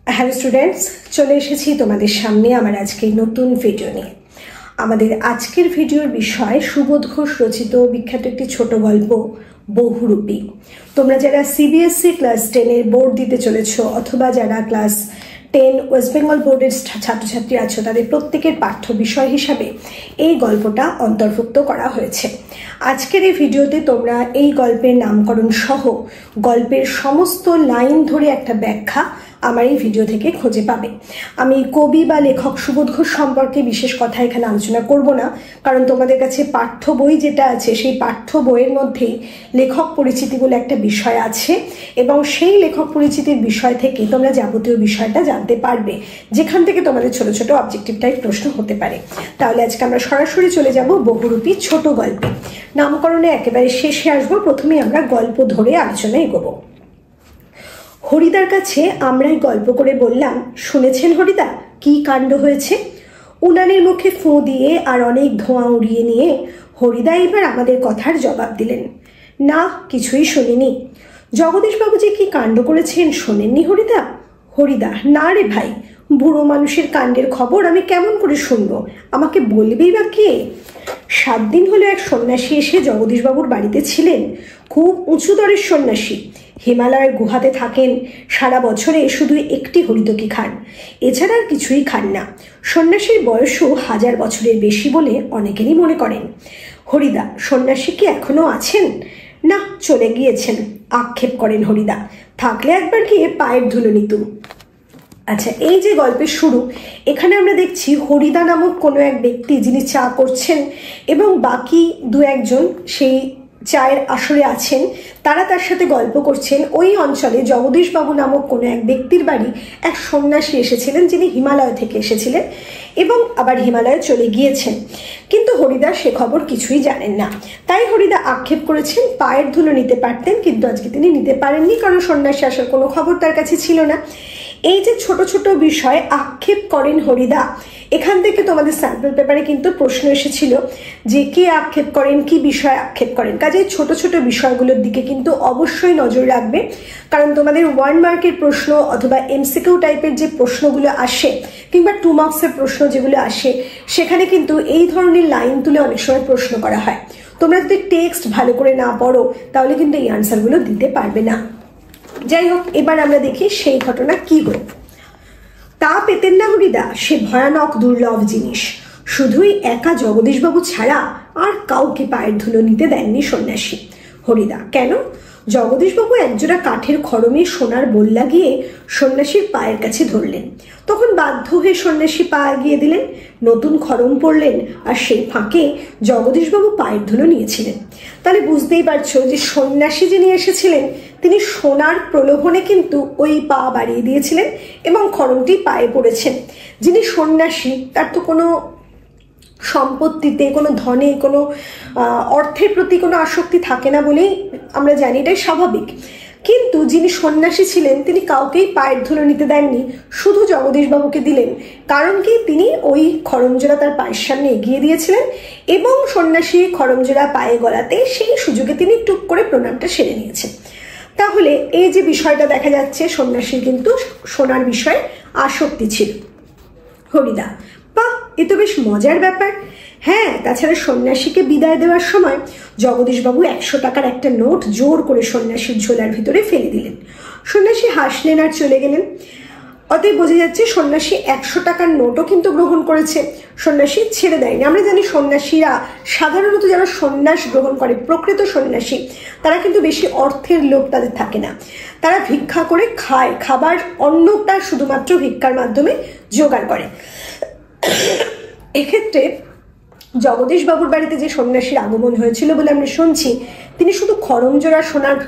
Hello students, চলে এসেছি তোমাদের সামনে আমার আজকের নতুন ভিডিও নিয়ে। আমাদের আজকের ভিডিওর বিষয় সুবোধ ঘোষ রচিত বিখ্যাত একটি ছোট গল্প বহুরূপী। তোমরা যারা সিবিএসসি ক্লাস 10-এর বোর্ড দিতে চলেছ অথবা যারা ক্লাস 10 ওয়েস্ট বেঙ্গল বোর্ডের ছাত্রছাত্রী আছো, তাদের প্রত্যেকের পাঠ্য বিষয় হিসাবে এই গল্পটা অন্তর্ভুক্ত করা হয়েছে। আজকের এই ভিডিওতে তোমরা এই গল্পের নামকরণ সহ গল্পের সমস্ত লাইন ধরে একটা ব্যাখ্যা আমার এই ভিডিও থেকে খুঁজে পাবে। আমি কবি বা লেখক সুবোধ ঘোষ সম্পর্কে বিশেষ কথা এখানে আলোচনা করব না, কারণ তোমাদের কাছে পাঠ্য বই যেটা আছে সেই পাঠ্য বইয়ের মধ্যেই লেখক পরিচিতি বলে একটা বিষয় আছে, এবং সেই লেখক পরিচিতির বিষয় থেকে তোমরা যাবতীয় বিষয়টা জানতে পারবে, যেখান থেকে তোমাদের ছোট ছোট অবজেক্টিভ টাইপ প্রশ্ন হতে পারে। তাহলে আজকে আমরা সরাসরি চলে যাব বহুরূপী ছোট গল্পে। নামকরণে একেবারে শেষে আসবো, প্রথমেই আমরা গল্প ধরে আলোচনা এগোবো। হরিদার কাছে আমরাই গল্প করে বললাম, শুনেছেন হরিদা কি কাণ্ড হয়েছে? উনানের মুখে ফোঁ দিয়ে আর অনেক ধোঁয়া উড়িয়ে নিয়ে হরিদা এবার আমাদের কথার জবাব দিলেন, না কিছুই শুনিনি। জগদীশবাবু যে কি কাণ্ড করেছেন শোনেননি হরিদা? হরিদা, না রে ভাই, বুড়ো মানুষের কাণ্ডের খবর আমি কেমন করে শুনবো, আমাকে বলবেই বা কে? 7 দিন হলো এক সন্ন্যাসী এসে জগদীশবাবুর বাড়িতে ছিলেন। খুব উঁচু দরের সন্ন্যাসী, হিমালয়ের গুহাতে থাকেন, সারা বছরে শুধু একটি হরিতকি খান, এছাড়া আর কিছুই খান না। সন্ন্যাসীর বয়সও 1000 বছরের বেশি বলে অনেকেরই মনে করেন। হরিদা, সন্ন্যাসী কি এখনো আছেন? না, চলে গিয়েছেন, আক্ষেপ করেন হরিদা। থাকলে একবার গিয়ে পায়ের ধুলো নিতুম। আচ্ছা, এই যে গল্পের শুরু, এখানে আমরা দেখছি হরিদা নামক কোনো এক ব্যক্তি যিনি চা করছেন এবং বাকি 2-1 সেই চায়ের আসরে আছেন, তারা তার সাথে গল্প করছেন। ওই অঞ্চলে জগদীশবাবু নামক কোনো এক ব্যক্তির বাড়ি এক সন্ন্যাসী এসেছিলেন, যিনি হিমালয় থেকে এসেছিলেন এবং আবার হিমালয়ে চলে গিয়েছেন, কিন্তু হরিদা সে খবর কিছুই জানেন না। তাই হরিদা আক্ষেপ করেছেন, পায়ের ধুলো নিতে পারতেন, কিন্তু আজকে তিনি নিতে পারেননি, কারণ সন্ন্যাসী আসার কোনো খবর তার কাছে ছিল না। এই যে ছোট ছোট বিষয় আক্ষেপ করেন হরিদা, এখান থেকে তোমাদের স্যাম্পল পেপারে কিন্তু প্রশ্ন এসেছিল যে কে আক্ষেপ করেন, কি বিষয় আক্ষেপ করেন। কাজে ছোট ছোট বিষয়গুলোর দিকে কিন্তু অবশ্যই নজর রাখবে, কারণ তোমাদের 1 মার্কের প্রশ্ন অথবা এমসিকিউ টাইপের যে প্রশ্নগুলো আসে কিংবা 2 মার্কসের প্রশ্ন যেগুলো আসে, সেখানে কিন্তু এই ধরনের লাইন তুলে অনেক সময় প্রশ্ন করা হয়। তোমরা যদি টেক্সট ভালো করে না পড়ো তাহলে কিন্তু এই আনসারগুলো দিতে পারবে না। যাই হোক, এবার আমরা দেখি সেই ঘটনা কি হলো। তা পেতেন না হরিদা, সে ভয়ানক দুর্লভ জিনিস। শুধুই একা জগদীশবাবু ছাড়া আর কাউকে পায়ের ধুলো নিতে দেননি সন্ন্যাসী। হরিদা, কেন? জগদীশবাবু একজোড়া কাঠের খড়মে সোনার বোল লাগিয়ে সন্ন্যাসীর পায়ের কাছে ধরলেন। তখন বাধ্য হয়ে সন্ন্যাসী পা এগিয়ে দিলেন, নতুন খড়ম পড়লেন, আর সেই ফাঁকে জগদীশবাবু পায়ের ধুলো নিয়েছিলেন। তাহলে বুঝতেই পারছো যে সন্ন্যাসী যিনি এসেছিলেন তিনি সোনার প্রলোভনে কিন্তু ওই পা বাড়িয়ে দিয়েছিলেন এবং খড়মটি পায়ে পড়েছেন। যিনি সন্ন্যাসী তার তো কোনো সম্পত্তিতে, কোনো ধনে, কোনো অর্থের প্রতি কোনো আসক্তি থাকে না বলেই আমরা জানি, এটাই স্বাভাবিক। কিন্তু যিনি সন্ন্যাসী ছিলেন তিনি কাউকেই পায়ের ধুলো নিতে দেননি, শুধু জগদীশবাবুকে দিলেন। কারণ কি? তিনি ওই খড়মজোড়া তার পায়ের সামনে এগিয়ে দিয়েছিলেন এবং সন্ন্যাসী খড়মজোড়া পায়ে গলাতে সেই সুযোগে তিনি টুক করে প্রণামটা সেরে নিয়েছেন। তাহলে এই যে বিষয়টা দেখা যাচ্ছে, সন্ন্যাসীর কিন্তু সোনার বিষয়ে আসক্তি ছিল। হরিদা, বাহ, এ তো বেশ মজার ব্যাপার। হ্যাঁ, তাছাড়া সন্ন্যাসীকে বিদায় দেওয়ার সময় জগদীশবাবু 100 টাকার একটা নোট জোর করে সন্ন্যাসীর ঝোলার ভিতরে ফেলে দিলেন। সন্ন্যাসী হাসলেন আর চলে গেলেন। অতএব বোঝা যাচ্ছে সন্ন্যাসী 100 টাকার নোটও কিন্তু গ্রহণ করেছে, সন্ন্যাসী ছেড়ে দেয়নি। আমরা জানি সন্ন্যাসীরা সাধারণত যারা সন্ন্যাস গ্রহণ করে, প্রকৃত সন্ন্যাসী, তারা কিন্তু বেশি অর্থের লোভ তাদের থাকে না, তারা ভিক্ষা করে খায়, খাবার অন্নটা শুধুমাত্র ভিক্ষার মাধ্যমে জোগাড় করে। এক্ষেত্রে জগদীশবাবুর বাড়িতে যে সন্ন্যাসীর আগমন হয়েছিল বলে আমরা শুনছি, তিনি শুধু খড়মজোড়া সোনার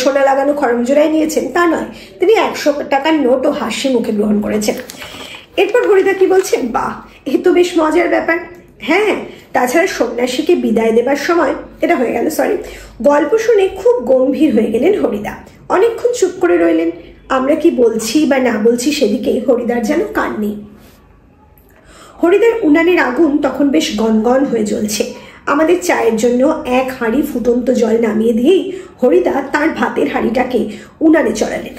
সোনা লাগানো খড়মজোড়াই নিয়েছেন তা নয়, তিনি 100 টাকার নোটও হাসি মুখে গ্রহণ করেছেন। এরপর হরিদা কি বলছেন, বাহ, এ তো বেশ মজার ব্যাপার। হ্যাঁ, তাছাড়া সন্ন্যাসীকে বিদায় দেবার সময়, এটা হয়ে গেল, গল্প শুনে খুব গম্ভীর হয়ে গেলেন হরিদা। অনেকক্ষণ চুপ করে রইলেন। আমরা কি বলছি বা না বলছি সেদিকে হরিদার যেন কান নেই। হরিদার উনানের আগুন তখন বেশ গনগন হয়ে জ্বলছে। আমাদের চায়ের জন্য 1 হাঁড়ি ফুটন্ত জল নামিয়ে দিয়েই হরিদা তার ভাতের হাঁড়িটাকে উনানে চড়ালেন।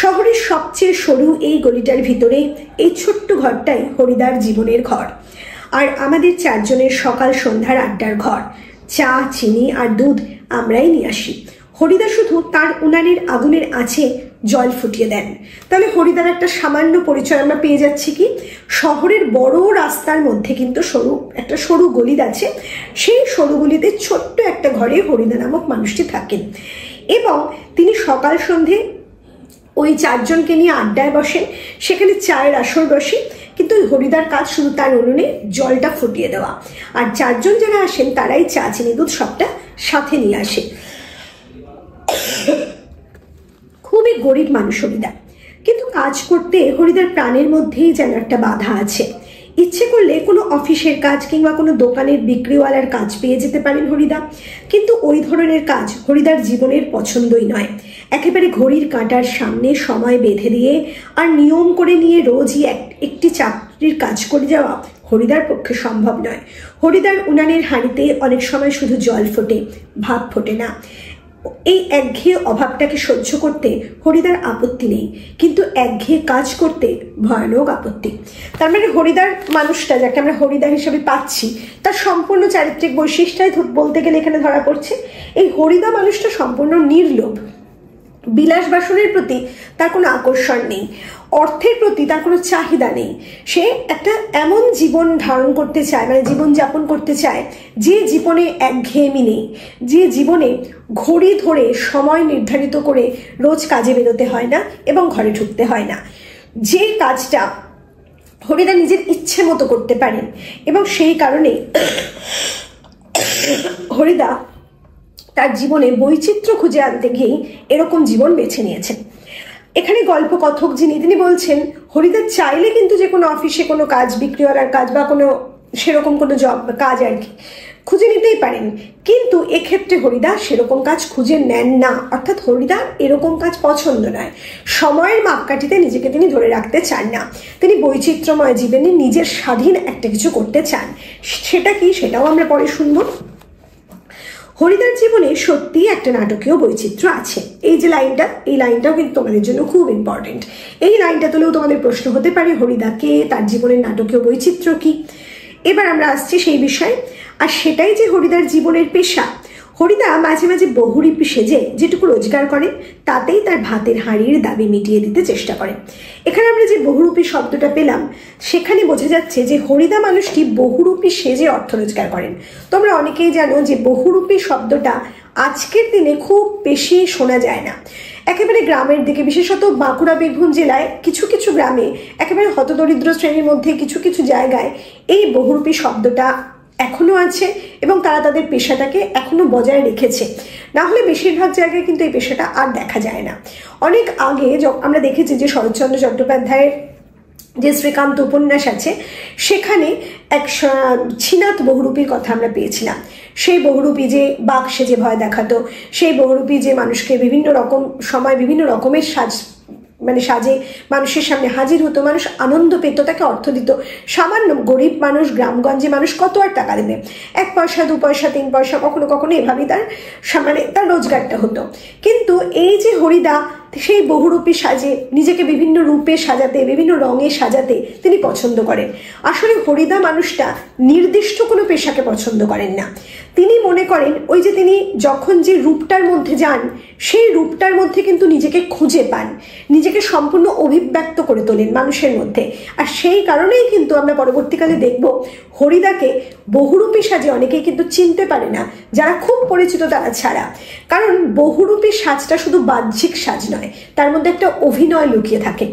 শহরের সবচেয়ে সরু এই গলিটার ভিতরে এই ছোট্ট ঘরটাই হরিদার জীবনের ঘর, আর আমাদের চারজনের সকাল সন্ধ্যার আড্ডার ঘর। চা, চিনি আর দুধ আমরাই নিয়ে আসি। হরিদা শুধু তার উনানের আগুনের আঁচে জল ফুটিয়ে দেন। তাহলে হরিদার একটা সামান্য পরিচয় আমরা পেয়ে যাচ্ছি কি, শহরের বড় রাস্তার মধ্যে কিন্তু একটা সরু গলি আছে, সেই সরু গলিতে ছোট্ট একটা ঘরে হরিদা নামক মানুষটি থাকেন এবং তিনি সকাল সন্ধে ওই চারজনকে নিয়ে আড্ডায় বসেন। সেখানে চায়ের আসর বসে, কিন্তু হরিদার কাজ শুধু তার উনুনে জলটা ফুটিয়ে দেওয়া, আর চারজন যারা আসেন তারাই চা, চিনি, দুধ সবটা সাথে নিয়ে আসে। খুবই গরিব মানুষ হরিদা, কিন্তু কাজ করতে হরিদার প্রাণের মধ্যেই যেন একটা বাধা আছে। ইচ্ছে করলে কোনো অফিসের কাজ কিংবা কোনো দোকানের বিক্রিওয়ালার কাজ পেয়ে যেতে পারেন হরিদা, কিন্তু ওই ধরনের কাজ হরিদার জীবনের পছন্দই নয়। একেবারে ঘড়ির কাঁটার সামনে সময় বেঁধে দিয়ে আর নিয়ম করে নিয়ে রোজই একটি চাকরির কাজ করে যাওয়া হরিদার পক্ষে সম্ভব নয়। হরিদার উনানের হাঁড়িতে অনেক সময় শুধু জল ফোটে, ভাত ফোটে না। এই একঘেয়ে অভাবটাকে সহ্য করতে হরিদার আপত্তি নেই, কিন্তু একঘেয়ে কাজ করতে ভয়ানক আপত্তি। তার মানে হরিদার মানুষটা, যাকে আমরা হরিদা হিসেবে পাচ্ছি, তার সম্পূর্ণ চারিত্রিক বৈশিষ্ট্যই বলতে গেলে এখানে ধরা পড়ছে। এই হরিদা মানুষটা সম্পূর্ণ নির্লোভ। বিলাস বাসনের প্রতি তার কোনো আকর্ষণ নেই, অর্থের প্রতি তার কোনো চাহিদা নেই। সে একটা এমন জীবন ধারণ করতে চায়, মানে জীবন যাপন করতে চায়, যে জীবনে একঘেয়েমি নেই, যে জীবনে ঘড়ি ধরে সময় নির্ধারিত করে রোজ কাজে বেরোতে হয় না এবং ঘরে ঢুকতে হয় না, যে কাজটা হরিদা নিজের ইচ্ছে মতো করতে পারেন। এবং সেই কারণে হরিদা তার জীবনে বৈচিত্র্য খুঁজে আনতে গিয়েই এরকম জীবন বেছে নিয়েছেন। এখানে গল্প কথক যিনি, তিনি বলছেন হরিদা চাইলে কিন্তু যে কোনো অফিসে কোনো কাজ, বিক্রিওয়ালার কাজ বা কোনো সেরকম কোনো জব কাজ আর কি খুঁজে নিতেই পারেন, কিন্তু এক্ষেত্রে হরিদা সেরকম কাজ খুঁজে নেন না। অর্থাৎ হরিদার এরকম কাজ পছন্দ নয়। সময়ের মাপকাঠিতে নিজেকে তিনি ধরে রাখতে চান না। তিনি বৈচিত্র্যময় জীবনে নিজের স্বাধীন একটা কিছু করতে চান। সেটা কি, সেটাও আমরা পরে শুনবো। হরিদার জীবনে সত্যিই একটা নাটকীয় বৈচিত্র্য আছে। এই যে লাইনটা, এই লাইনটাও কিন্তু তোমাদের জন্য খুব ইম্পর্টেন্ট। এই লাইনটা তুলেও তোমাদের প্রশ্ন হতে পারে হরিদা কে, তার জীবনের নাটকীয় বৈচিত্র্য কি। এবার আমরা আসছি সেই বিষয়ে, আর সেটাই যে হরিদার জীবনের পেশা। হরিদা মাঝে মাঝে বহুরূপী সেজে যেটুকু রোজগার করেন তাতেই তার ভাতের হাঁড়ির দাবি মিটিয়ে দিতে চেষ্টা করেন। এখানে আমরা যে বহুরূপী শব্দটা পেলাম, সেখানে বোঝা যাচ্ছে যে হরিদা মানুষটি বহুরূপী সেজে অর্থ রোজগার করেন। তোমরা অনেকেই জানো যে বহুরূপী শব্দটা আজকের দিনে খুব বেশি শোনা যায় না। একেবারে গ্রামের দিকে, বিশেষত বাঁকুড়া, বীরভূম জেলায় কিছু কিছু গ্রামে, একেবারে হতদরিদ্র শ্রেণীর মধ্যে কিছু কিছু জায়গায় এই বহুরূপী শব্দটা এখনো আছে এবং তারা তাদের পেশাটাকে এখনো বজায় রেখেছে। না হলে বেশিরভাগ জায়গায় কিন্তু এই পেশাটা আর দেখা যায় না। অনেক আগে আমরা দেখেছি যে শরৎচন্দ্র চট্টোপাধ্যায়ের যে শ্রীকান্ত উপন্যাস আছে, সেখানে এক ছিনাত বহুরূপীর কথা আমরা পেয়েছিলাম। সেই বহুরূপী যে বাঘ সেজে ভয় দেখাতো, সেই বহুরূপী যে মানুষকে বিভিন্ন রকম সময় বিভিন্ন রকমের সাজে মানুষের সামনে হাজির হতো, মানুষ আনন্দ পেত, তাকে অর্থ দিত। সামান্য গরিব মানুষ, গ্রামগঞ্জে মানুষ কত আর টাকা দেবে, 1 পয়সা 2 পয়সা 3 পয়সা, কখনো কখনো এভাবেই তার রোজগারটা হতো। কিন্তু এই যে হরিদা সেই বহুরূপী সাজে নিজেকে বিভিন্ন রূপে সাজাতে, বিভিন্ন রঙে সাজাতে তিনি পছন্দ করেন। আসলে হরিদা মানুষটা নির্দিষ্ট কোনো পেশাকে পছন্দ করেন না। তিনি মনে করেন ওই যে তিনি যখন যে রূপটার মধ্যে যান, সেই রূপটার মধ্যে কিন্তু নিজেকে খুঁজে পান, নিজেকে সম্পূর্ণ অভিব্যক্ত করে তোলেন মানুষের মধ্যে। আর সেই কারণেই কিন্তু আমরা পরবর্তীকালে দেখব হরিদাকে বহুরূপী সাজে অনেকেই কিন্তু চিনতে পারে না, যারা খুব পরিচিত তারা ছাড়া। কারণ বহুরূপী সাজটা শুধু বাহ্যিক সাজ নয়, তার মধ্যে একটা অভিনয় লুকিয়ে থাকে।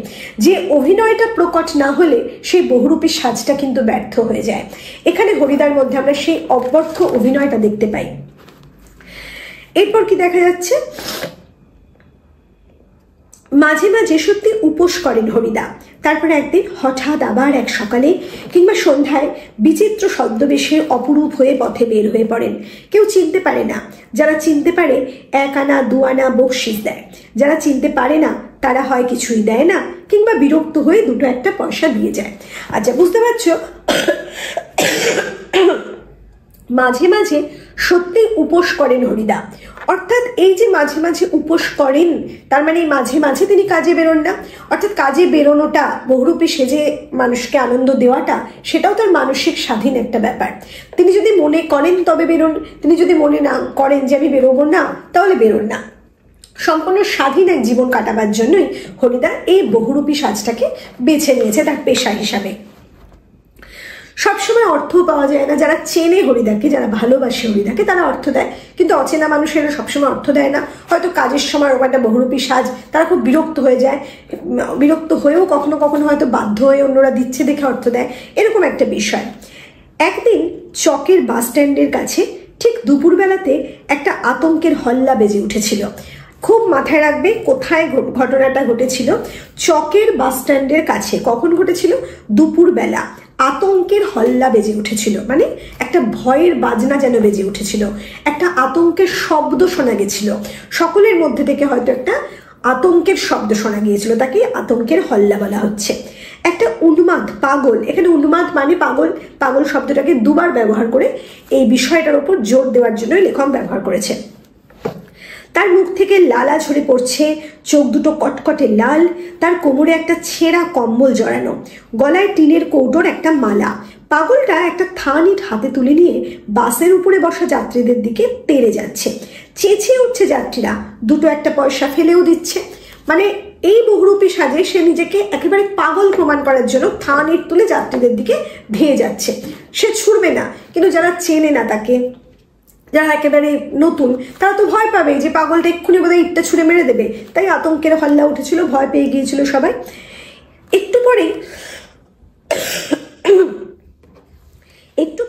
যে অভিনয়টা প্রকট না হলে সেই বহুরূপী সাজটা কিন্তু ব্যর্থ হয়ে যায়। এখানে হরিদার মধ্যে আমরা সেই অব্যর্থ অভিনয়টা দেখতে পাই। এরপর কি দেখা যাচ্ছে, মাঝে মাঝে সত্যি উপোস করেন হরিদা। তারপরে একদিন হঠাৎ আবার এক সকালে কিংবা সন্ধ্যায় বিচিত্র ছদ্মবেশে অপরূপ হয়ে পথে বের হয়ে পড়েন। কেউ চিনতে পারে না, যারা চিনতে পারে 1 আনা 2 আনা বকশিস দেয়, যারা চিনতে পারে না তারা হয় কিছুই দেয় না কিংবা বিরক্ত হয়ে 2-1 পয়সা দিয়ে যায়। আচ্ছা, বুঝতে পারছো, মাঝে মাঝে সত্যি উপোস করেন হরিদা। অর্থাৎ এই যে মাঝে মাঝে উপোস করেন, তার মানে মাঝে মাঝে তিনি কাজে বেরোন না। অর্থাৎ কাজে বেরোনোটা, বহুরূপী সেজে মানুষকে আনন্দ দেওয়াটা, সেটাও তার মানসিক স্বাধীন একটা ব্যাপার। তিনি যদি মনে করেন তবে বেরোন, তিনি যদি মনে না করেন যে আমি বেরোবো না, তাহলে বেরোন না। সম্পূর্ণ স্বাধীন এক জীবন কাটাবার জন্যই হরিদা এই বহুরূপী সাজটাকে বেছে নিয়েছে তার পেশা হিসাবে। সবসময় অর্থ পাওয়া যায় না। যারা চেনে হরিদাকে, যারা ভালোবাসে হরিদাকে, তারা অর্থ দেয়, কিন্তু অচেনা মানুষেরা সবসময় অর্থ দেয় না। হয়তো কাজের সময় ওরকম একটা বহুরূপী সাজ, তারা খুব বিরক্ত হয়ে যায়, বিরক্ত হয়েও কখনো কখনো হয়তো বাধ্য হয়ে অন্যরা দিচ্ছে দেখে অর্থ দেয়, এরকম একটা বিষয়। একদিন চকের বাস স্ট্যান্ডের কাছে ঠিক দুপুরবেলাতে একটা আতঙ্কের হল্লা বেজে উঠেছিল। খুব মাথায় রাখবে কোথায় ঘটনাটা ঘটেছিল। চকের বাস স্ট্যান্ডের কাছে। কখন ঘটেছিল? দুপুরবেলা। আতঙ্কের হল্লা বেজে উঠেছিল, মানে একটা ভয়ের বাজনা যেন বেজে উঠেছিল, একটা আতঙ্কের শব্দ শোনা গেছিল। সকলের মধ্যে থেকে হয়তো একটা আতঙ্কের শব্দ শোনা গিয়েছিল, তাকে আতঙ্কের হল্লা বলা হচ্ছে। একটা উন্মাদ, পাগল, এখানে উন্মাদ মানে পাগল, পাগল শব্দটাকে দুবার ব্যবহার করে এই বিষয়টার উপর জোর দেওয়ার জন্য লেখক ব্যবহার করেছে। তার মুখ থেকে লালা ঝরে পড়ছে, চোখ দুটো কটকটে লাল, তার কোমরে একটা ছেঁড়া কম্বল জড়ানো, গলায় টিনের কৌটোর একটা মালা। পাগলটা একটা থান ইট হাতে তুলে নিয়ে বাসের উপরে বসা যাত্রীদের দিকে তেড়ে যাচ্ছে। চেঁচিয়ে উঠছে যাত্রীরা, দুটো একটা পয়সা ফেলেও দিচ্ছে। মানে এই বহুরূপী সাজে সে নিজেকে একেবারে পাগল প্রমাণ করার জন্য থান ইট তুলে যাত্রীদের দিকে ধেয়ে যাচ্ছে। সে ছুড়বে না, কিন্তু যারা চেনে না তাকে, যারা একেবারে নতুন, তারা তো ভয় পাবে যে পাগলটা এক্ষুনি বোধহয় ইটটা ছুঁড়ে মেরে দেবে, তাই আতঙ্কের হল্লা উঠেছিল, ভয় পেয়ে গিয়েছিল সবাই। একটু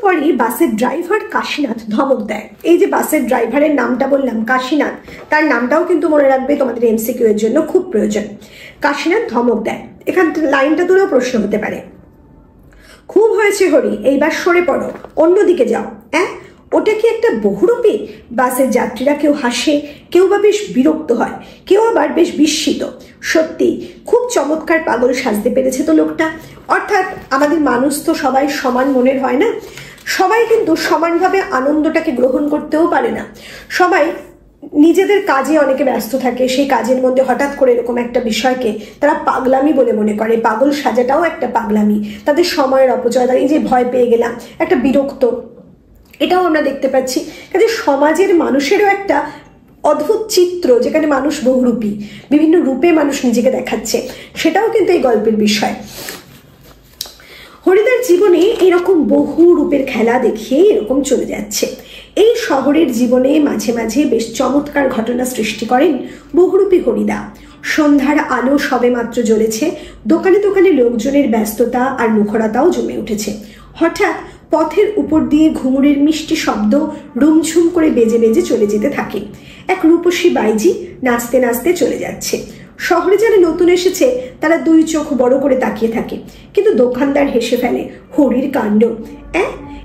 পরেই বাসের ড্রাইভার কাশীনাথ ধমক দেয়। এই যে বাসের ড্রাইভারের নামটা বললাম কাশীনাথ, তার নামটাও কিন্তু মনে রাখবে, তোমাদের এমসিকিউ এর জন্য খুব প্রয়োজন। কাশীনাথ ধমক দেয়, এখান লাইনটা তুলেও প্রশ্ন হতে পারে। খুব হয়েছে হরি, এইবার সরে পড়ো, অন্যদিকে যাও। ওটা কি একটা বহুরূপী? বাসের যাত্রীরা কেউ হাসে, কেউ বা বেশ বিরক্ত হয়, কেউ আবার বেশ বিস্মিত। সত্যি খুব চমৎকার পাগল সাজতে পেরেছে তো লোকটা। অর্থাৎ আমাদের মানুষ তো সবাই সমান মনের হয় না, সবাই কিন্তু সমানভাবে আনন্দটাকে গ্রহণ করতেও পারে না। সবাই নিজেদের কাজে অনেকে ব্যস্ত থাকে, সেই কাজের মধ্যে হঠাৎ করে এরকম একটা বিষয়কে তারা পাগলামি বলে মনে করে। পাগল সাজাটাও একটা পাগলামি, তাদের সময়ের অপচয়, এই যে ভয় পেয়ে গেলাম, একটা বিরক্ত, এটাও আমরা দেখতে পাচ্ছি। কাজে সমাজের মানুষেরও একটা অদ্ভুত চিত্র, যেখানে মানুষ বহুরূপী, বিভিন্ন রূপে মানুষ নিজেকে দেখাচ্ছে, সেটাও কিন্তু এই গল্পের বিষয়। হরিদার জীবনে এরকম বহু রূপের খেলা দেখিয়ে এরকম চলে যাচ্ছে। এই শহরের জীবনে মাঝে মাঝে বেশ চমৎকার ঘটনা সৃষ্টি করেন বহুরূপী হরিদা। সন্ধ্যার আলো সবে মাত্র জ্বলেছে, দোকানে দোকানে লোকজনের ব্যস্ততা আর মুখরতাও জমে উঠেছে। হঠাৎ পথের উপর দিয়ে ঘুঙুরের মিষ্টি শব্দ রুমঝুম করে বেজে বেজে চলে যেতে থাকে। এক রূপসী বাইজি নাচতে নাচতে চলে যাচ্ছে। শহরে যারা নতুন এসেছে তারা দুই চোখ বড় করে তাকিয়ে থাকে, কিন্তু দোকানদার হেসে ফেলে, হরির কাণ্ড,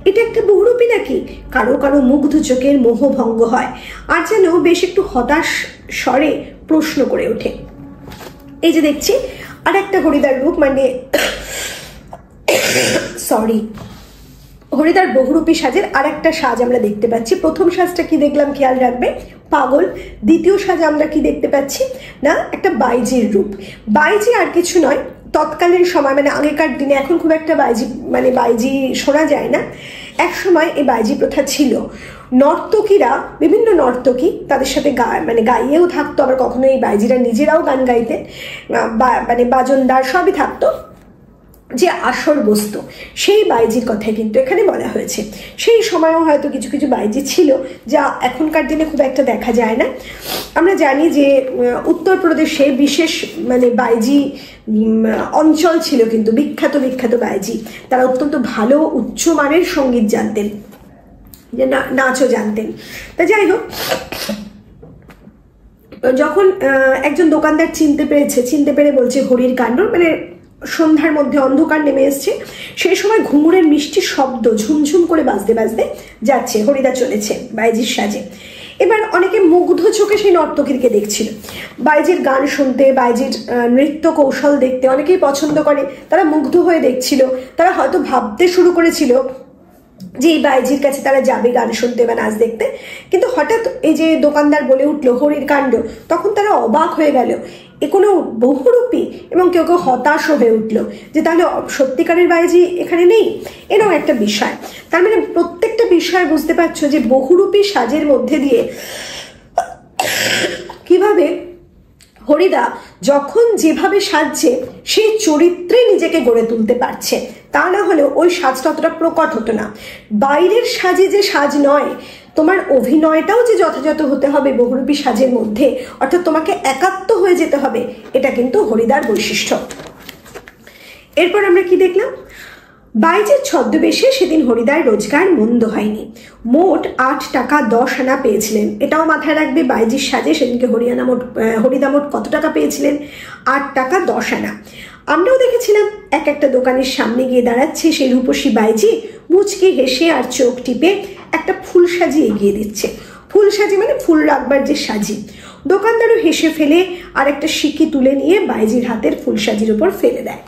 এটা একটা বহুরূপী নাকি? কারো কারো মুগ্ধ চোখের মোহভঙ্গ হয়, আর যেন বেশ একটু হতাশ স্বরে প্রশ্ন করে ওঠে। এই যে দেখছি আর একটা হরিদার রূপ, মানে সরি, হরিদার বহুরূপী সাজের আর একটা সাজ আমরা দেখতে পাচ্ছি। প্রথম সাজটা কি দেখলাম খেয়াল রাখবে, পাগল। দ্বিতীয় সাজ আমরা কি দেখতে পাচ্ছি না, একটা বাইজির রূপ। বাইজি আর কিছু নয়, তৎকালীন সময়, মানে আগেকার দিনে, এখন খুব একটা বাইজি শোনা যায় না, এক সময় এই বাইজি প্রথা ছিল। নর্তকীরা, বিভিন্ন নর্তকী তাদের সাথে গাইয়েও থাকতো, আবার কখনো এই বাইজিরা নিজেরাও গান গাইতেন, বাজনদার সবই থাকতো। যে আসর বস্তু, সেই বাইজির কথাই কিন্তু এখানে বলা হয়েছে। সেই সময়ও হয়তো কিছু কিছু বাইজি ছিল, যা এখনকার দিনে খুব একটা দেখা যায় না। আমরা জানি যে উত্তরপ্রদেশে বিশেষ বাইজি অঞ্চল ছিল, কিন্তু বিখ্যাত বিখ্যাত বাইজি, তারা অত্যন্ত ভালো উচ্চমানের সঙ্গীত জানতেন, যে নাচও জানতেন। তা যাই হোক, যখন একজন দোকানদার চিনতে পেরে বলছে হরির কাণ্ড, সন্ধ্যার মধ্যে অন্ধকার নেমে এসছে, সেই সময় ঘুঙুরের মিষ্টি শব্দ ঝুমঝুম করে বাজতে বাজতে যাচ্ছে, হরিদা চলেছে বাইজির সাজে। এবার অনেকে মুগ্ধ চোখে সেই নর্তকীকে দেখছিল, বাইজির গান শুনতে, বাইজির নৃত্য কৌশল দেখতে অনেকেই পছন্দ করে, তারা মুগ্ধ হয়ে দেখছিল। তারা হয়তো ভাবতে শুরু করেছিল যে এই বাইজির কাছে তারা যাবে গান শুনতে বা নাচ দেখতে। কিন্তু হঠাৎ এই যে দোকানদার বলে উঠলো হরির কাণ্ড, তখন তারা অবাক হয়ে গেল, এ কোনো বহুরূপী, এবং কেউ কেউ হতাশ হয়ে উঠলো যে তাহলে সত্যিকারের বাইজি এখানে নেই, এরকম একটা বিষয়। তার মানে প্রত্যেকটা বিষয় বুঝতে পারছো যে বহুরূপী সাজের মধ্যে দিয়ে কিভাবে হরিদা যখন যেভাবে সাজছে সেই চরিত্রে নিজেকে গড়ে তুলতে পারছে। তা না হলেও ওই সাজটা অতটা প্রকট হতো না। বাইরের সাজে যে সাজ নয়, তোমার অভিনয়টাও যে যথাযথ হতে হবে বহুরূপী সাজের মধ্যে, অর্থাৎ তোমাকে একাত্ম হয়ে যেতে হবে, এটা কিন্তু হরিদার বৈশিষ্ট্য। এরপর আমরা কি দেখলাম, বাইজির ছদ্মবেশে সেদিন হরিদার রোজগার মন্দ হয়নি। মোট 8 টাকা 10 আনা পেয়েছিলেন। এটাও মাথায় রাখবে, বাইজির সাজে সেদিনকে হরিদা মোট কত টাকা পেয়েছিলেন? 8 টাকা 10 আনা। আমরাও দেখেছিলাম এক একটা দোকানের সামনে গিয়ে দাঁড়াচ্ছে সেই রূপসী বাইজি, মুচকি হেসে আর চোখ টিপে একটা ফুল সাজি এগিয়ে দিচ্ছে। ফুল সাজি মানে ফুল রাখবার যে সাজি। দোকানদারও হেসে ফেলে আর একটা সিকি তুলে নিয়ে বাইজির হাতের ফুল সাজির উপর ফেলে দেয়।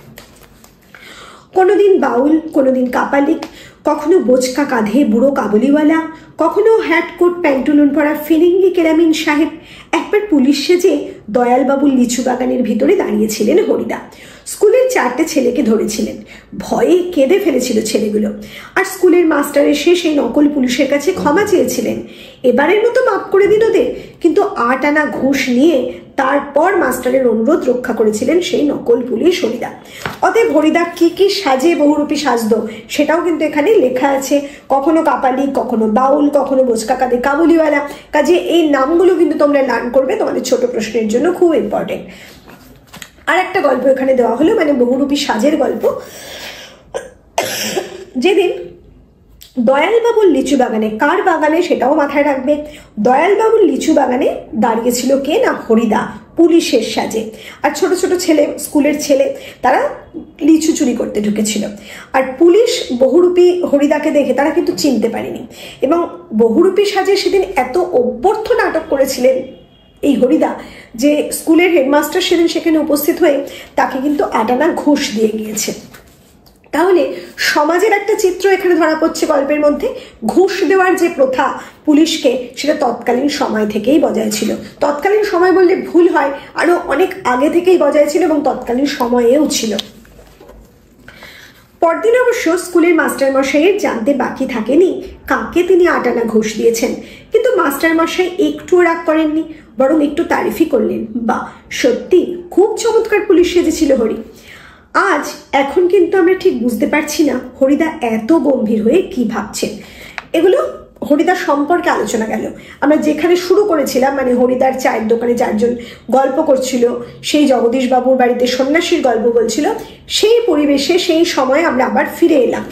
কোনোদিন বাউল, কোনোদিন কাপালিক, কখনো বোচকা কাঁধে বুড়ো কাবুলিওয়ালা, কখনো হ্যাট কোট প্যান্টুলুন পরা ফিরিঙ্গি কেরামিন সাহেব। একবার পুলিশ সেজে দয়ালবাবুর লিচু বাগানের ভিতরে দাঁড়িয়েছিলেন হরিদা। স্কুলের 4টে ছেলেকে ধরেছিলেন, ভয়ে কেঁদে ফেলেছিল ছেলেগুলো। আর স্কুলের মাস্টার এসে সেই নকল পুলিশের কাছে ক্ষমা চেয়েছিলেন, এবারের মতো মাফ করে দিন ওদের। কিন্তু 8 আনা ঘুষ নিয়ে তারপর মাস্টারের অনুরোধ রক্ষা করেছিলেন সেই নকল পুলিশ হরিদা। অতএব হরিদা কি কি সাজে বহুরূপী সাজত সেটাও কিন্তু এখানে লেখা আছে। কখনো কাপালিক, কখনো বাউল, কখনো বোচকা কাঁধে কাবুলিওয়ালা। কাজে এই নামগুলো কিন্তু তোমরা লার্ন করবে, তোমাদের ছোট প্রশ্নের জন্য খুব ইম্পর্টেন্ট। আর একটা গল্প এখানে দেওয়া হলো, মানে বহুরূপী সাজের গল্প। যেদিন দয়ালবাবুর লিচু বাগানে, কার বাগানে সেটাও মাথায় রাখবে, দয়ালবাবুর লিচু বাগানে দাঁড়িয়েছিল কে না হরিদা পুলিশের সাজে। আর ছোট ছোট ছেলে, স্কুলের ছেলে, তারা লিচু চুরি করতে ঢুকেছিল। আর পুলিশ বহুরূপী হরিদাকে দেখে তারা কিন্তু চিনতে পারেনি, এবং বহুরূপী সাজে সেদিন এত অভ্যর্থ নাটক করেছিলেন এই হরিদা যে স্কুলের হেডমাস্টার সেদিন সেখানে উপস্থিত হয়ে তাকে কিন্তু 8 আনা ঘুষ দিয়ে গিয়েছে। তাহলে সমাজের একটা চিত্র এখানে ধরা পড়ছে গল্পের মধ্যে। ঘুষ দেওয়ার যে প্রথা পুলিশকে, সেটা তৎকালীন সময় থেকেই বজায় ছিল। তৎকালীন সময় বললে ভুল হয়, আরো অনেক আগে থেকেই বজায় ছিল এবং তৎকালীন সময়েও ছিল। পরদিন অবশ্য স্কুলের মাস্টারমশাইয়ের জানতে বাকি থাকেনি কাকে তিনি 8 আনা ঘুষ দিয়েছেন। কিন্তু মাস্টারমশাই একটুও রাগ করেননি, বরং একটু তারিফই করলেন। বা সত্যি খুব চমৎকার পুলিশ সেজেছিল হরি। আজ এখন কিন্তু আমরা ঠিক বুঝতে পারছি না হরিদা এত গম্ভীর হয়ে কি ভাবছেন। এগুলো হরিদার সম্পর্কে আলোচনা গেল। আমরা যেখানে শুরু করেছিলাম, মানে হরিদার চায়ের দোকানে 4 জন গল্প করছিল, সেই জগদীশ বাবুর বাড়িতে সন্ন্যাসীর গল্প বলছিল, সেই পরিবেশে সেই সময়ে আমরা আবার ফিরে এলাম।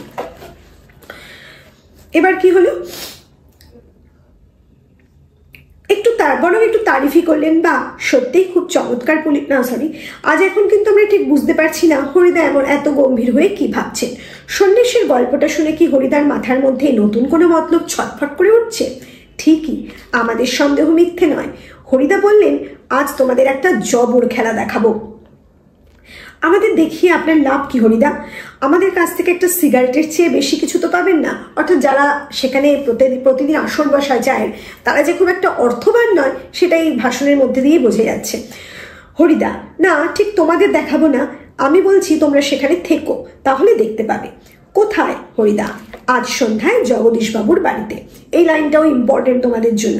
এবার কি হলো, বরং একটু তারিফই করলেন, বা সত্যিই খুব চমৎকার পুলিশ। না সরি, আজ এখন কিন্তু আমরা ঠিক বুঝতে পারছি না হরিদা এত গম্ভীর হয়ে কি ভাবছেন। সন্ন্যাসীর গল্পটা শুনে কি হরিদার মাথার মধ্যে নতুন কোনো মতলব ছটফট করে উঠছে? ঠিকই, আমাদের সন্দেহ মিথ্যে নয়। হরিদা বললেন, আজ তোমাদের একটা জবর খেলা দেখাবো। আমাদের দেখিয়ে আপনার লাভ কি হরিদা? আমাদের কাছ থেকে একটা সিগারেটের চেয়ে বেশি কিছু তো পাবেন না। অর্থাৎ যারা সেখানে প্রতিদিন আসর বসায় চায়ের, তারা যে খুব একটা অর্থবান নয় সেটা এই ভাষণের মধ্যে দিয়ে বোঝা যাচ্ছে। হরিদা, না ঠিক তোমাদের দেখাবো না, আমি বলছি তোমরা সেখানে থেকো, তাহলে দেখতে পাবে। কোথায় হরিদা? আজ সন্ধ্যায় জগদীশবাবুর বাড়িতে। এই লাইনটাও ইম্পর্টেন্ট তোমাদের জন্য।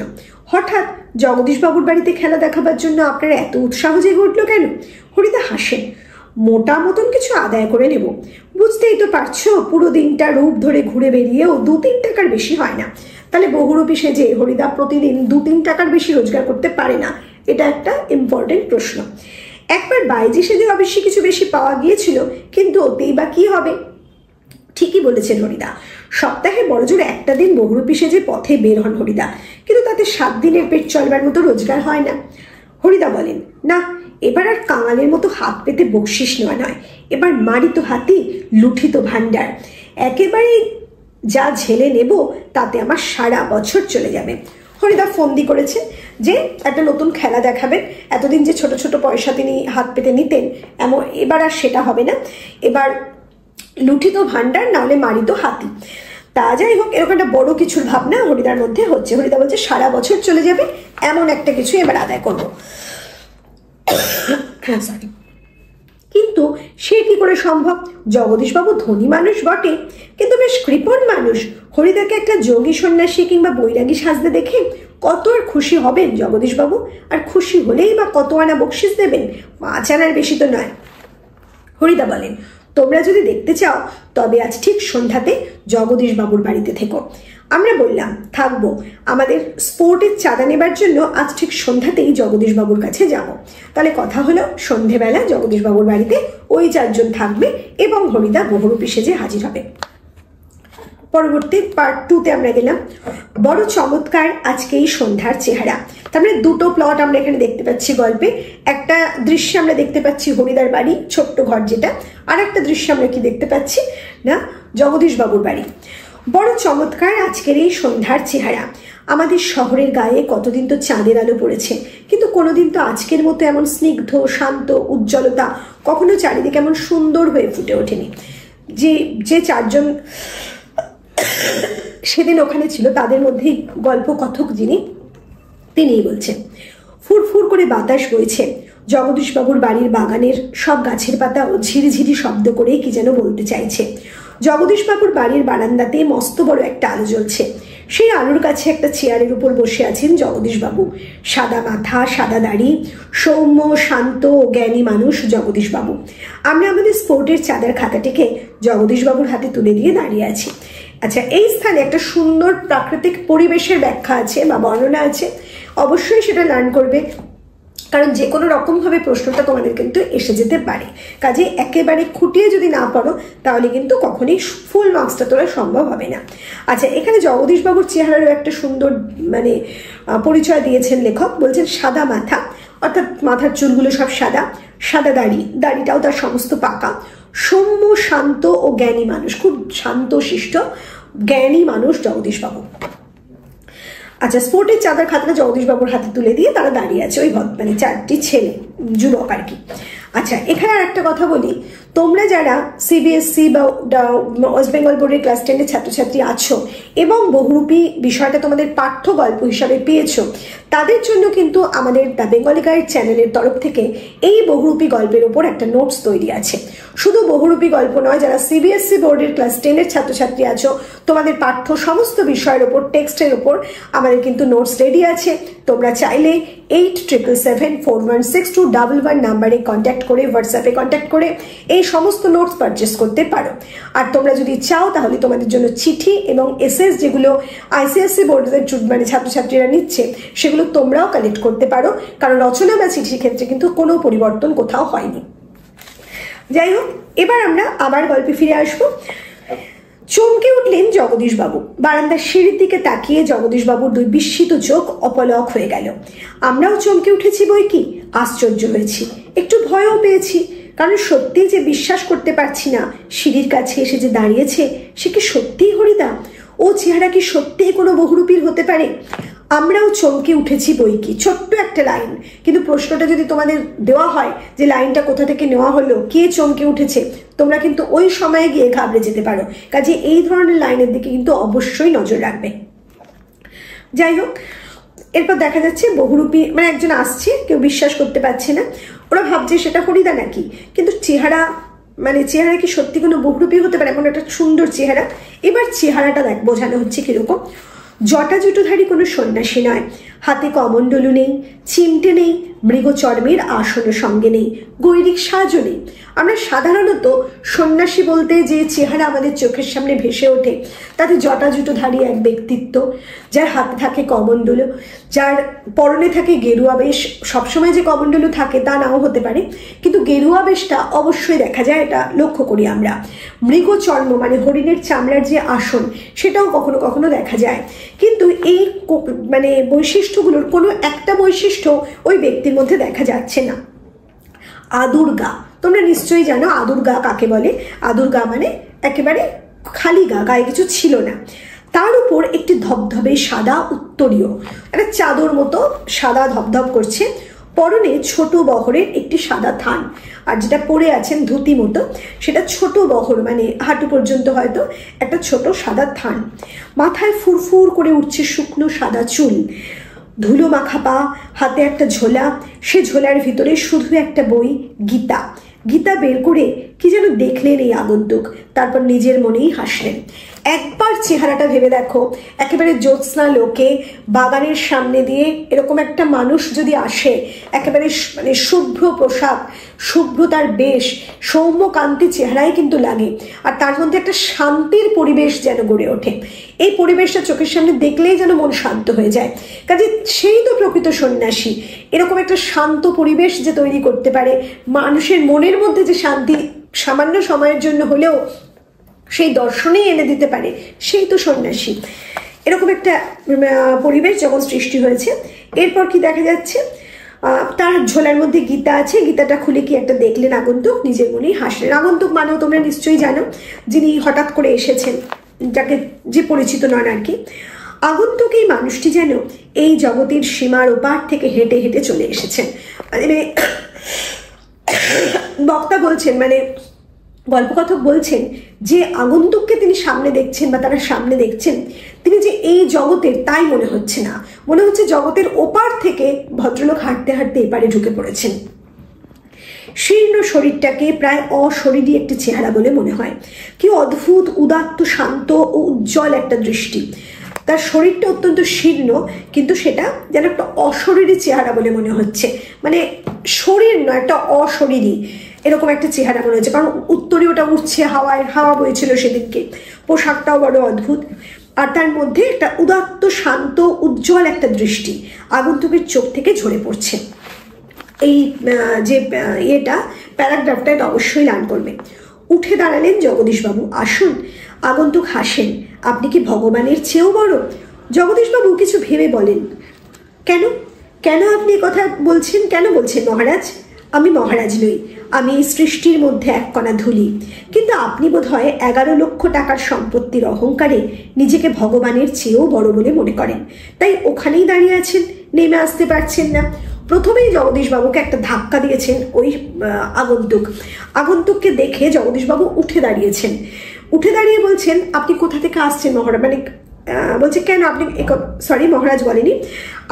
হঠাৎ জগদীশবাবুর বাড়িতে খেলা দেখাবার জন্য আপনার এত উৎসাহ জেগে উঠলো কেন? হরিদা হাসেন, মোটা মতন কিছু আদায় করে নেব। বুঝতেই তো পারছো, পুরো দিনটা রূপ ধরে ঘুরে বেরিয়েও 2-3 টাকার বেশি হয় না। তাহলে বহুরূপী সেজে হরিদা প্রতিদিন 2-3 টাকার বেশি রোজগার করতে পারে না? এটা একটা ইম্পর্টেন্ট প্রশ্ন। একবার বাইজি সেজে অবশ্যই কিছু বেশি পাওয়া গিয়েছিল, কিন্তু ওতেই বা কি হবে? ঠিকই বলেছেন হরিদা, সপ্তাহে বড়জোর একটা দিন বহুরূপী সেজে পথে বের হন হরিদা, কিন্তু তাতে 7 দিনের পেট চলবার মতো রোজগার হয় না। হরিদা বলেন, না, এবার আর কাঙালের মতো হাত পেতে বকশিস নেওয়া নয়, এবার মারিত হাতি লুঠিত ভান্ডার। একেবারে যা ঝেলে নেব তাতে আমার সারা বছর চলে যাবে। হরিদা ফন্দি করেছেন যে একটা নতুন খেলা দেখাবেন। এতদিন যে ছোট ছোট পয়সা তিনি হাত পেতে নিতেন, এবার আর সেটা হবে না। এবার লুঠিত ভান্ডার, নাহলে মারিত হাতি। তা যাই হোক, এরকম একটা বড় কিছুর ভাবনা হরিদার মধ্যে হচ্ছে। হরিদা বলছে সারা বছর চলে যাবে, এমন একটা কিছু এবার আদায় করবো। সরি, কিন্তু সে কি করে সম্ভব? জগদীশবাবু ধনী মানুষ বটে, কিন্তু বেশ কৃপণ মানুষ। হরিদাকে একটা যোগী সন্ন্যাসী কিংবা বৈরাগী সাজতে দেখে কত আর খুশি হবেন জগদীশবাবু? আর খুশি হলেই বা কত আনা বকশিস দেবেন? 5 আনার বেশি তো নয়। হরিদা বলেন, তোমরা যদি দেখতে চাও তবে আজ ঠিক সন্ধ্যাতে জগদীশবাবুর বাড়িতে থেকো। আমরা বললাম থাকবো, আমাদের স্পোর্টের চাঁদা নেবার জন্য আজ ঠিক সন্ধ্যাতেই জগদীশবাবুর কাছে যাব। তাহলে কথা হলো, সন্ধেবেলা জগদীশবাবুর বাড়িতে ওই 4 জন থাকবে এবং হরিদা বহুরূপী সেজে হাজির হবে। পরবর্তী পার্ট 2তে আমরা গেলাম। বড় চমৎকার আজকে এই সন্ধ্যার চেহারা। তার মানে দুটো প্লট আমরা এখানে দেখতে পাচ্ছি গল্পে। একটা দৃশ্যে আমরা দেখতে পাচ্ছি হরিদার বাড়ি, ছোট্ট ঘর যেটা, আর একটা দৃশ্যে আমরা কি দেখতে পাচ্ছি না, জগদীশবাবুর বাড়ি। বড় চমৎকার আজকের এই সন্ধ্যার চেহারা। আমাদের শহরের গায়ে কতদিন তো চাঁদের আলো পড়েছে, কিন্তু কোনোদিন তো আজকের মতো এমন স্নিগ্ধ শান্ত উজ্জ্বলতা কখনো চারিদিকে এমন সুন্দর হয়ে ফুটে ওঠেনি। যে 4 জন সেদিন ওখানে ছিল তাদের মধ্যেই গল্প কথক যিনি, তিনিই বলছেন। ফুরফুর করে বাতাস বইছে। জগদীশবাবুর বাড়ির বাগানের সব গাছের পাতা ঝিরিঝিরি শব্দ করে কি যেন বলতে চাইছে। জগদীশবাবুর বাড়ির বারান্দাতে মস্ত বড় একটা আলো জ্বলছে। সেই আলোর কাছে একটা চেয়ারের উপর বসে আছেন জগদীশবাবু। সাদা মাথা, সাদা দাড়ি, সৌম্য শান্ত জ্ঞানী মানুষ জগদীশবাবু। আমরা আমাদের স্পোর্টের চাঁদার খাতাটিকে জগদীশবাবুর হাতে তুলে দিয়ে দাঁড়িয়ে আছি। আচ্ছা, এই স্থানে একটা সুন্দর প্রাকৃতিক পরিবেশের ব্যাখ্যা আছে বা বর্ণনা আছে, অবশ্যই সেটা লার্ন করবে, কারণ যে কোনো রকমভাবে প্রশ্নটা তোমাদের কিন্তু এসে যেতে পারে। কাজে একেবারে খুঁটিয়ে যদি না পড়ো তাহলে কিন্তু কখনোই ফুল মার্কসটা তোলা সম্ভব হবে না। আচ্ছা, এখানে জগদীশবাবুর চেহারারও একটা সুন্দর মানে পরিচয় দিয়েছেন লেখক। বলছেন সাদা মাথা, অর্থাৎ মাথার চুলগুলো সব সাদা, সাদা দাড়িটাও তার সমস্ত পাকা, সৌম্য শান্ত ও জ্ঞানী মানুষ, খুব শান্ত শিষ্ট জ্ঞানী মানুষ জগদীশবাবু। আচ্ছা, স্পোর্টের চাঁদার খাতাটা জগদীশবাবুর হাতে তুলে দিয়ে তারা দাঁড়িয়ে আছে, ওই মানে 4টি ছেলে যুবক আর কি। আচ্ছা, এখানে আর একটা কথা বলি, তোমরা যারা সিবিএসসি বা ওয়েস্ট বেঙ্গল বোর্ডের ক্লাস 10-এর ছাত্রছাত্রী আছো এবং বহুরূপী বিষয়টা তোমাদের পাঠ্য গল্প হিসাবে পেয়েছো, তাদের জন্য কিন্তু আমাদের দ্য বেঙ্গলি গাইড চ্যানেলের তরফ থেকে এই বহুরূপী গল্পের ওপর একটা নোটস তৈরি আছে। শুধু বহুরূপী গল্প নয়, যারা সিবিএসসি বোর্ডের ক্লাস 10-এর ছাত্রছাত্রী আছো, তোমাদের পাঠ্য সমস্ত বিষয়ের ওপর, টেক্সটের ওপর আমাদের কিন্তু নোটস রেডি আছে। তোমরা চাইলে 8777416211 নাম্বারে কন্ট্যাক্ট করে, হোয়াটসঅ্যাপে কন্ট্যাক্ট করে এই সমস্ত নোটস পারচেস করতে পারো। আর তোমরা যদি চাও তাহলে তোমাদের জন্য চিঠি এবং এসএস যেগুলো আইসিএসসি বোর্ডের মানে ছাত্রছাত্রীরা নিচ্ছে সেগুলো তোমরাও কালেক্ট করতে পারো, কারণ রচনা বা চিঠির ক্ষেত্রে কিন্তু কোনো পরিবর্তন কোথাও হয়নি। যাই হোক, এবার আমরা আবার গল্পে ফিরে আসবো। চমকে উঠলেন জগদীশবাবু। বারান্দার সিঁড়ির দিকে তাকিয়ে জগদীশবাবুর 2 বিস্মিত চোখ অপলক হয়ে গেল। আমরাও চমকে উঠেছি বই কি, আশ্চর্য হয়েছি, একটু ভয়ও পেয়েছি, কারণ সত্যি যে বিশ্বাস করতে পারছি না সিঁড়ির কাছে এসে যে দাঁড়িয়েছে সে কি সত্যিই হরিদা? ও চেহারা কি সত্যিই কোনো বহুরূপীর হতে পারে? আমরাও চমকে উঠেছি বই কি, ছোট্ট একটা লাইন, কিন্তু প্রশ্নটা যদি তোমাদের দেওয়া হয় যে লাইনটা কোথা থেকে নেওয়া হলো, কে চমকে উঠেছে, তোমরা কিন্তু ওই সময়ে গিয়ে ঘাবড়ে যেতে পারো। কাজে এই ধরনের লাইনের দিকে কিন্তু অবশ্যই নজর রাখবে। যাই হোক, এরপর দেখা যাচ্ছে বহুরূপী মানে একজন আসছে, কেউ বিশ্বাস করতে পারছে না, ওরা ভাবছে সেটা হরিদা নাকি, কিন্তু চেহারা কি সত্যি কোনো বহুরূপী হতে পারে? এমন একটা সুন্দর চেহারা। এবার চেহারাটা বোঝানো হচ্ছে কিরকম। জটা জুটোধারী কোনো সন্ন্যাসী নয়, হাতে কমণ্ডলু নেই, চিমটে নেই, মৃগচর্মের আসনও সঙ্গে নেই, গৈরিক সাজও নেই। আমরা সাধারণত সন্ন্যাসী বলতে যে চেহারা আমাদের চোখের সামনে ভেসে ওঠে তাতে জটা জুটোধারী এক ব্যক্তিত্ব, যার হাতে থাকে কমণ্ডলু, যার পরনে থাকে গেরুয়া বেশ। সবসময় যে কমণ্ডলু থাকে তা নাও হতে পারে, কিন্তু গেরুয়া বেশটা অবশ্যই দেখা যায়, এটা লক্ষ্য করি আমরা। মৃগচর্ম মানে হরিণের চামড়ার যে আসন সেটাও কখনো কখনো দেখা যায়, কিন্তু এই মানে বৈশিষ্ট্যগুলোর কোনো একটা বৈশিষ্ট্য ওই ব্যক্তির মধ্যে দেখা যাচ্ছে না। আদুর গা, তোমরা নিশ্চয়ই জানো আদুর গা কাকে বলে। আদুর গা মানে একেবারে খালি গা, গায়ে কিছু ছিল না। তার উপর একটি ধবধবে সাদা উত্তরীয়, একটা চাদর মতো সাদা ধবধব করছে, পরনে ছোট বহরের একটি সাদা থান, আর যেটা পরে আছেন ধুতি মতো সেটা ছোট বহর, মানে হাঁটু পর্যন্ত হয়তো একটা ছোট সাদা থান। মাথায় ফুরফুর করে উঠছে শুকনো সাদা চুল, ধুলো মাখা পা, হাতে একটা ঝোলা, সে ঝোলার ভিতরে শুধু একটা বই, গীতা। গীতা বের করে কি যেন দেখলেন এই আগন্তুক, তারপর নিজের মনেই হাসলেন। একবার চেহারাটা ভেবে দেখো, একেবারে জ্যোৎস্না লোকে বাগানের সামনে দিয়ে এরকম একটা মানুষ যদি আসে, একেবারে মানে শুভ্র পোশাক, শুভ্র তার বেশ, সৌম্যকান্তি চেহারাই কিন্তু লাগে, আর তার মধ্যে একটা শান্তির পরিবেশ যেন গড়ে ওঠে। এই পরিবেশটা চোখের সামনে দেখলেই যেন মন শান্ত হয়ে যায়। কাজে সেই তো প্রকৃত সন্ন্যাসী, এরকম একটা শান্ত পরিবেশ যে তৈরি করতে পারে, মানুষের মনের মধ্যে যে শান্তি সামান্য সময়ের জন্য হলেও সেই দর্শনেই এনে দিতে পারে, সেই তো সন্ন্যাসী। এরকম একটা পরিবেশ যখন সৃষ্টি হয়েছে, এরপর কি দেখা যাচ্ছে, তার ঝোলার মধ্যে গীতা আছে, গীতাটা খুলে কি একটা দেখলেন আগন্তুক, নিজের মনেই হাসলেন। আগন্তুক মানেও তোমরা নিশ্চয়ই জানো, যিনি হঠাৎ করে এসেছেন, যাকে যে পরিচিত নন আর কি। আগন্তুক এই মানুষটি যেন এই জগতের সীমার ওপার থেকে হেঁটে হেঁটে চলে এসেছেন। মানে বক্তা বলছেন, মানে গল্পকথক বলছেন যে আগন্তুককে তিনি সামনে দেখছেন বা তারা সামনে দেখছেন, তিনি যে এই জগতের তাই মনে হচ্ছে না, মনে হচ্ছে জগতের ওপার থেকে ভদ্রলোক হাঁটতে হাঁটতে এপারে ঢুকে পড়েছেন। শীর্ণ শরীরটাকে প্রায় অশরীরী একটি চেহারা বলে মনে হয়। কি অদ্ভুত উদাত্ত, শান্ত ও উজ্জ্বল একটা দৃষ্টি। তার শরীরটা অত্যন্ত শীর্ণ, কিন্তু সেটা যেন একটা অশরীরী চেহারা বলে মনে হচ্ছে, মানে শরীর নয়, একটা অশরীরী এরকম একটা চেহারা মনে হচ্ছে, কারণ উত্তরীয়টা উঠছে হাওয়ায়, হাওয়া বইছিল সেদিনকে, পোশাকটাও বড় অদ্ভুত, আর তার মধ্যে একটা উদাত্ত, শান্ত, উজ্জ্বল একটা দৃষ্টি আগন্তুকের চোখ থেকে ঝরে পড়ছে। এই যে এটা প্যারাগ্রাফটা এটা অবশ্যই লার্ন করবে। উঠে দাঁড়ালেন জগদীশবাবু, আসুন। আগন্তুক হাসেন, আপনি কি ভগবানের চেয়েও বড়? জগদীশবাবু কিছু ভেবে বলেন, কেন কেন আপনি কথা বলছেন, কেন বলছেন মহারাজ? আমি মহারাজ নই, আমি এই সৃষ্টির মধ্যে এক কণা ধুলি, কিন্তু আপনি বোধ হয় 11 লক্ষ টাকার সম্পত্তির অহংকারে নিজেকে ভগবানের চেয়েও বড় বলে মনে করেন, তাই ওখানেই দাঁড়িয়ে আছেন, নেমে আসতে পারছেন না। প্রথমেই জগদীশবাবুকে একটা ধাক্কা দিয়েছেন ওই আগন্তুককে দেখে জগদীশবাবু উঠে দাঁড়িয়েছেন। উঠে দাঁড়িয়ে বলছেন, আপনি কোথা থেকে আসছেন মহারাজ? মানে বলছে কেন আপনি, সরি মহারাজ বলেনি,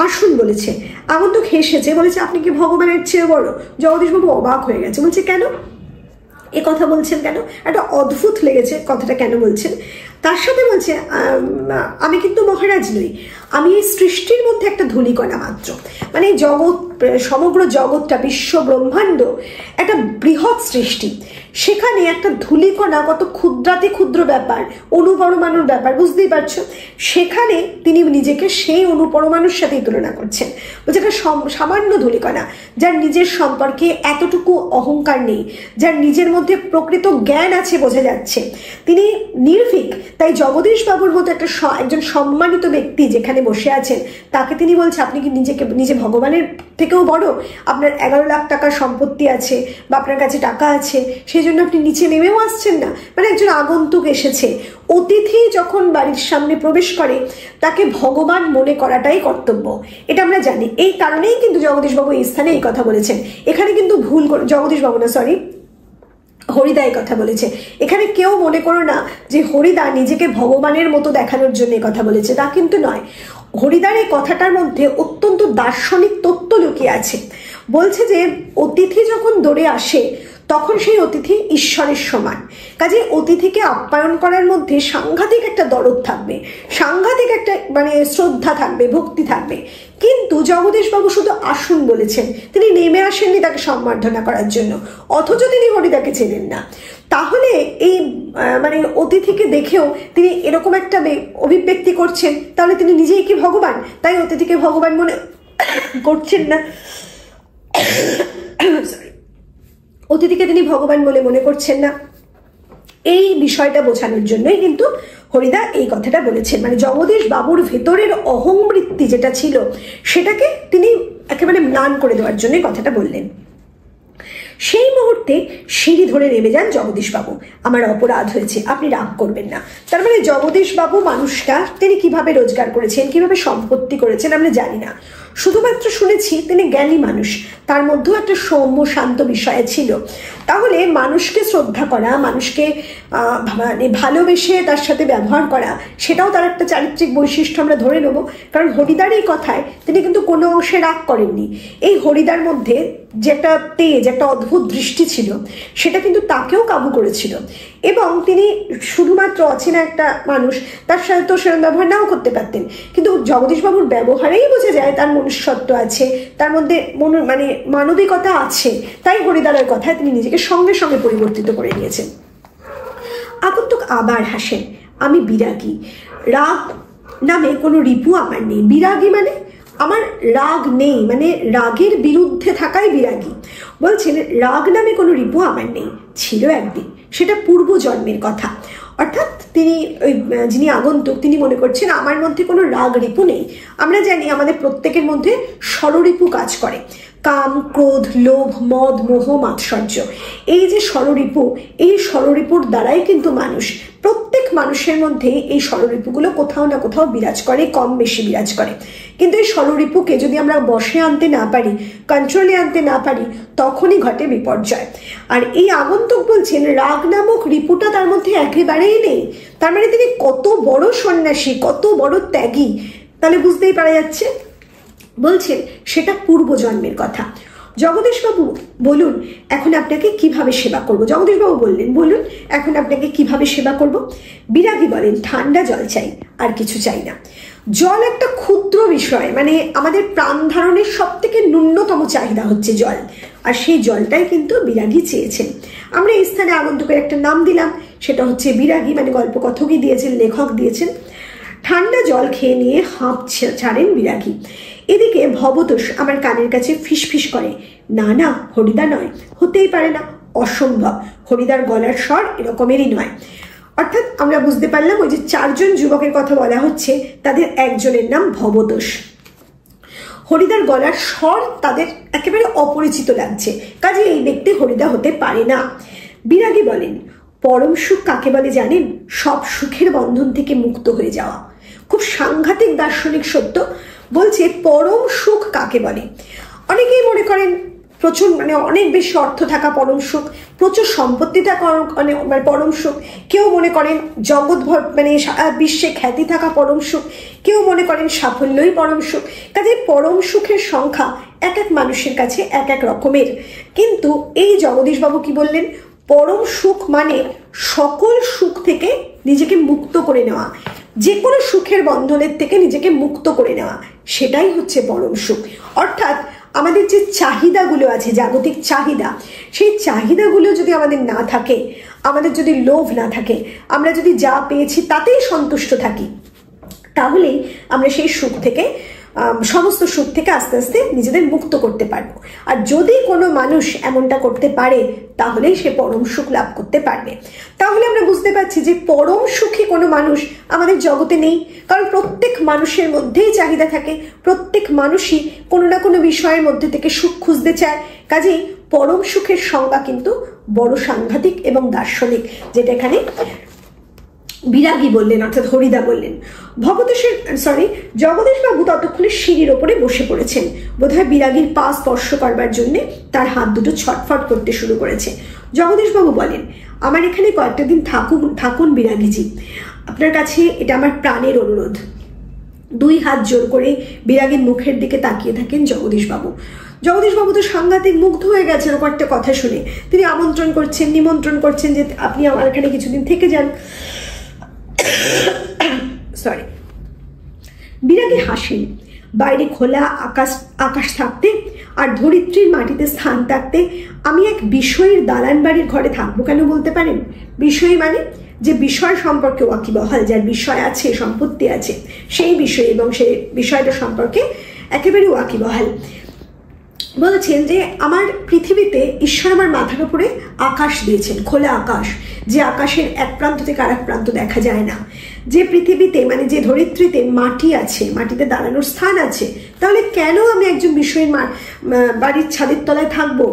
আসুন বলেছে। আগন্তুক হেসেছে, বলেছে আপনি কি ভগবানের চেয়ে বড়? জগদীশবাবু অবাক হয়ে গেছে, বলছে কেন এ কথা বলছেন, কেন? একটা অদ্ভুত লেগেছে কথাটা, কেন বলছেন। তার সাথে বলছে, আমি কিন্তু মহারাজ নই, আমি এই সৃষ্টির মধ্যে একটা ধূলিকণা মাত্র। মানে জগৎ, সমগ্র জগৎটা, বিশ্ব ব্রহ্মাণ্ড একটা বৃহৎ সৃষ্টি, সেখানে একটা ধূলিকণা কত ক্ষুদ্রাতি ক্ষুদ্র ব্যাপার, অণুপরমাণুর ব্যাপার, বুঝতেই পারছো। সেখানে তিনি নিজেকে সেই অণুপরমাণুর সাথেই তুলনা করছেন, বলছে একটা সামান্য ধূলিকণা, যার নিজের সম্পর্কে এতটুকু অহংকার নেই, যার নিজের মধ্যে প্রকৃত জ্ঞান আছে বোঝা যাচ্ছে, তিনি নির্ভীক। তাই জগদীশবাবুর মতো একজন সম্মানিত ব্যক্তি যেখানে বসে আছেন, তাকে তিনি বলছে আপনি কি নিজে ভগবানের থেকেও বড়? আপনার 11 লাখ টাকার সম্পত্তি আছে বা আপনার কাছে টাকা আছে, সেই জন্য আপনি নিচে নেমেও আসছেন না। মানে একজন আগন্তুক এসেছে, অতিথি যখন বাড়ির সামনে প্রবেশ করে তাকে ভগবান মনে করাটাই কর্তব্য, এটা আমরা জানি। এই কারণেই কিন্তু জগদীশবাবু এই স্থানে এই কথা বলেছেন। এখানে কিন্তু ভুল জগদীশবাবু না, সরি হরিদা এই কথা বলেছে। এখানে কেউ মনে করো না যে হরিদা নিজেকে ভগবানের মতো দেখানোর জন্য কথা বলেছে, তা কিন্তু নয়। হরিদার এই কথাটার মধ্যে অত্যন্ত দার্শনিক তত্ত্ব লুকিয়ে আছে। বলছে যে অতিথি যখন দৌড়ে আসে তখন সেই অতিথি ঈশ্বরের সমান, কাজে অতিথিকে আপ্যায়ন করার মধ্যে সাংঘাতিক একটা দরদ থাকবে, সাংঘাতিক একটা মানে শ্রদ্ধা থাকবে, ভক্তি থাকবে। কিন্তু জগদীশবাবু শুধু আসুন বলেছেন, তিনি নেমে আসেননি তাকে সম্বর্ধনা করার জন্য, অথচ তিনি হরিদাকে চেনেন না। তাহলে এই মানে অতিথিকে দেখেও তিনি এরকম একটা অভিব্যক্তি করছেন, তাহলে তিনি নিজেই কি ভগবান? তাই অতিথিকে ভগবান মনে করছেন না, অতিথিকে তিনি ভগবান বলে মনে করছেন না। এই বিষয়টা বোঝানোর জন্যই কিন্তু হরিদা এই কথাটা বলেছেন। মানে জগদীশ বাবুর ভেতরের অহংবৃত্তি যেটা ছিল সেটাকে তিনি একেবারে ম্লান করে দেওয়ার জন্য কথাটা বললেন। সেই মুহূর্তে সিঁড়ি ধরে নেমে যান জগদীশবাবু। আমার অপরাধ হয়েছে, আপনি রাগ করবেন না। তার মানে জগদীশবাবু মানুষটা তিনি কিভাবে রোজগার করেছেন, কিভাবে সম্পত্তি করেছেন আমরা জানি না, শুধুমাত্র শুনেছি তিনি জ্ঞানী মানুষ, তার মধ্যেও একটা সৌম্য শান্ত বিষয় ছিল। তাহলে মানুষকে শ্রদ্ধা করা, মানুষকে মানে ভালোবেসে তার সাথে ব্যবহার করা, সেটাও তার একটা চারিত্রিক বৈশিষ্ট্য আমরা ধরে নেব। কারণ হরিদার এই কথায় তিনি কিন্তু কোনো অংশে রাগ করেননি। এই হরিদার মধ্যে যে একটা তেজ, একটা অদ্ভুত দৃষ্টি ছিল, সেটা কিন্তু তাকেও কাবু করেছিল। এবং তিনি শুধুমাত্র অচেনা একটা মানুষ, তার সাথে তো সেরকম ব্যবহার নাও করতে পারতেন, কিন্তু জগদীশবাবুর ব্যবহারেই বোঝা যায় তার মনুষ্যত্ব আছে, তার মধ্যে মানে মানবিকতা আছে। তাই হরিদারের কথায় তিনি নিজেকে সঙ্গে সঙ্গে পরিবর্তিত করে নিয়েছেন। আগন্তুক আবার হাসেন। আমি বিরাগী, রাগ নামে কোনো রিপু আমার নেই। বিরাগী মানে আমার রাগ নেই, মানে রাগের বিরুদ্ধে থাকাই বিরাগী। বলছেন রাগ নামে কোনো রিপু আমার নেই, ছিল একদিন, সেটা পূর্বজন্মের কথা। অর্থাৎ তিনি ওই যিনি আগন্তুক তিনি মনে করছেন আমার মধ্যে কোনো রাগ রিপু নেই। আমরা জানি আমাদের প্রত্যেকের মধ্যে ষড়রিপু কাজ করে, কাম, ক্রোধ, লোভ, মদ, মোহ, মাৎসর্য। এই যে ষড়রিপু, এই ষড়রিপুর দ্বারাই কিন্তু মানুষ, প্রত্যেক মানুষের মধ্যে এই ষড়রিপুগুলো কোথাও না কোথাও বিরাজ করে, কম বেশি বিরাজ করে। কিন্তু এই ষড়রিপুকে যদি আমরা বশে আনতে না পারি, কন্ট্রোলে আনতে না পারি, তখনই ঘটে বিপর্যয়। আর এই আগন্তুক বলছেন রাগ নামক রিপুটা তার মধ্যে একেবারেই নেই। তার মানে তিনি কত বড় সন্ন্যাসী, কত বড় ত্যাগী, তাহলে বুঝতেই পারা যাচ্ছে। বলছেন সেটা পূর্বজন্মের কথা। জগদীশবাবু বলুন এখন আপনাকে কিভাবে সেবা করব। জগদীশবাবু বললেন বলুন এখন আপনাকে কিভাবে সেবা করব। বিরাগী বলেন ঠান্ডা জল চাই, আর কিছু চাই না। জল একটা ক্ষুদ্র বিষয়, মানে আমাদের প্রাণ ধারণের সব থেকে ন্যূনতম চাহিদা হচ্ছে জল, আর সেই জলটাই কিন্তু বিরাগী চেয়েছেন। আমরা এই স্থানে আগন্তুকের একটা নাম দিলাম, সেটা হচ্ছে বিরাগী, মানে গল্পকথকই দিয়েছেন, লেখক দিয়েছেন। ঠান্ডা জল খেয়ে নিয়ে হাঁপ ছাড়েন বিরাগী। এদিকে ভবতোষ আমার কানের কাছে ফিসফিস করে, না না হরিদা নয়, হতেই পারে না, অসম্ভব, হরিদার গলার স্বর এরকমেরই নয়। অর্থাৎ আমরা বুঝতে পারলাম ওই যে চারজন যুবকের কথা বলা হচ্ছে, তাদের একজনের নাম ভবতোষ। হরিদার গলার স্বর তাদের একেবারে অপরিচিত লাগছে, কাজে এই ব্যক্তি হরিদা হতে পারে না। বিরাগী বলেন পরম সুখ কাকে বলে জানেন? সব সুখের বন্ধন থেকে মুক্ত হয়ে যাওয়া। খুব সাংঘাতিক দার্শনিক সত্য। বলছে পরম সুখ কাকে বলে। অনেকেই মনে করেন প্রচুর, মানে অনেক বেশি অর্থ থাকা পরম সুখ, প্রচুর সম্পত্তি থাকা মানে পরম সুখ। কেউ মনে করেন জগৎভর মানে বিশ্বে খ্যাতি থাকা পরম সুখ, কেউ মনে করেন সাফল্যই পরম সুখ। কাজে পরম সুখের সংখ্যা এক এক মানুষের কাছে এক এক রকমের। কিন্তু এই জগদীশবাবু কি বললেন? পরম সুখ মানে সকল সুখ থেকে নিজেকে মুক্ত করে নেওয়া, যে কোনো সুখের বন্ধনের থেকে নিজেকে মুক্ত করে নেওয়া, সেটাই হচ্ছে পরম সুখ। অর্থাৎ আমাদের যে চাহিদাগুলো আছে, জাগতিক চাহিদা, সেই চাহিদাগুলো যদি আমাদের না থাকে, আমাদের যদি লোভ না থাকে, আমরা যদি যা পেয়েছি তাতেই সন্তুষ্ট থাকি, তাহলেই আমরা সেই সুখ থেকে, সমস্ত সুখ থেকে আস্তে আস্তে নিজেদের মুক্ত করতে পারবো। আর যদি কোনো মানুষ এমনটা করতে পারে, তাহলেই সে পরম সুখ লাভ করতে পারবে। তাহলে আমরা বুঝতে পারছি যে পরম সুখী কোনো মানুষ আমাদের জগতে নেই, কারণ প্রত্যেক মানুষের মধ্যেই চাহিদা থাকে, প্রত্যেক মানুষই কোনো না কোনো বিষয়ের মধ্যে থেকে সুখ খুঁজতে চায়। কাজেই পরম সুখের সংজ্ঞা কিন্তু বড় সাংঘাতিক এবং দার্শনিক, যেটা এখানে বিরাগী বললেন, অর্থাৎ হরিদা বললেন। জগদীশবাবু ততক্ষণে সিঁড়ির ওপরে বসে পড়েছেন। বোধহয় বিরাগীর পা স্পর্শ করবার জন্য তার হাত দুটো ছটফট করতে শুরু করেছে। জগদীশবাবু বলেন আমার এখানে কয়েকটা দিন থাকুন বিরাগীজি, আপনার কাছে এটা আমার প্রাণের অনুরোধ। দুই হাত জোর করে বিরাগীর মুখের দিকে তাকিয়ে থাকেন জগদীশবাবু। জগদীশবাবু তো সাংঘাতিক মুগ্ধ হয়ে গেছেন কয়েকটা কথা শুনে। তিনি নিমন্ত্রণ করছেন যে আপনি আমার এখানে কিছুদিন থেকে যান। বিরাগী হাসেন। বাইরে খোলা আকাশ থাকতে আর ধরিত্রীর মাটিতে স্থান থাকতে আমি এক বিষয়ের দালান বাড়ির ঘরে থাকবো কেন বলতে পারেন? বিষয় মানে যে বিষয় সম্পর্কে ওয়াকিবহাল, যার বিষয় আছে, সম্পত্তি আছে, সেই বিষয় এবং সেই বিষয়টা সম্পর্কে একেবারে ওয়াকিবহাল। বলেছেন যে আমার পৃথিবীতে ঈশ্বর আমার মাথার উপরে আকাশ দিয়েছেন, খোলা আকাশ, যে আকাশের এক প্রান্ত থেকে আরেক প্রান্ত দেখা যায় না। যে পৃথিবীতে, মানে যে ধরিত্রীতে মাটি আছে, মাটিতে দাঁড়ানোর স্থান আছে, তাহলে কেন আমি একজন বিষয়ের বাড়ির ছাদের তলায় থাকবো?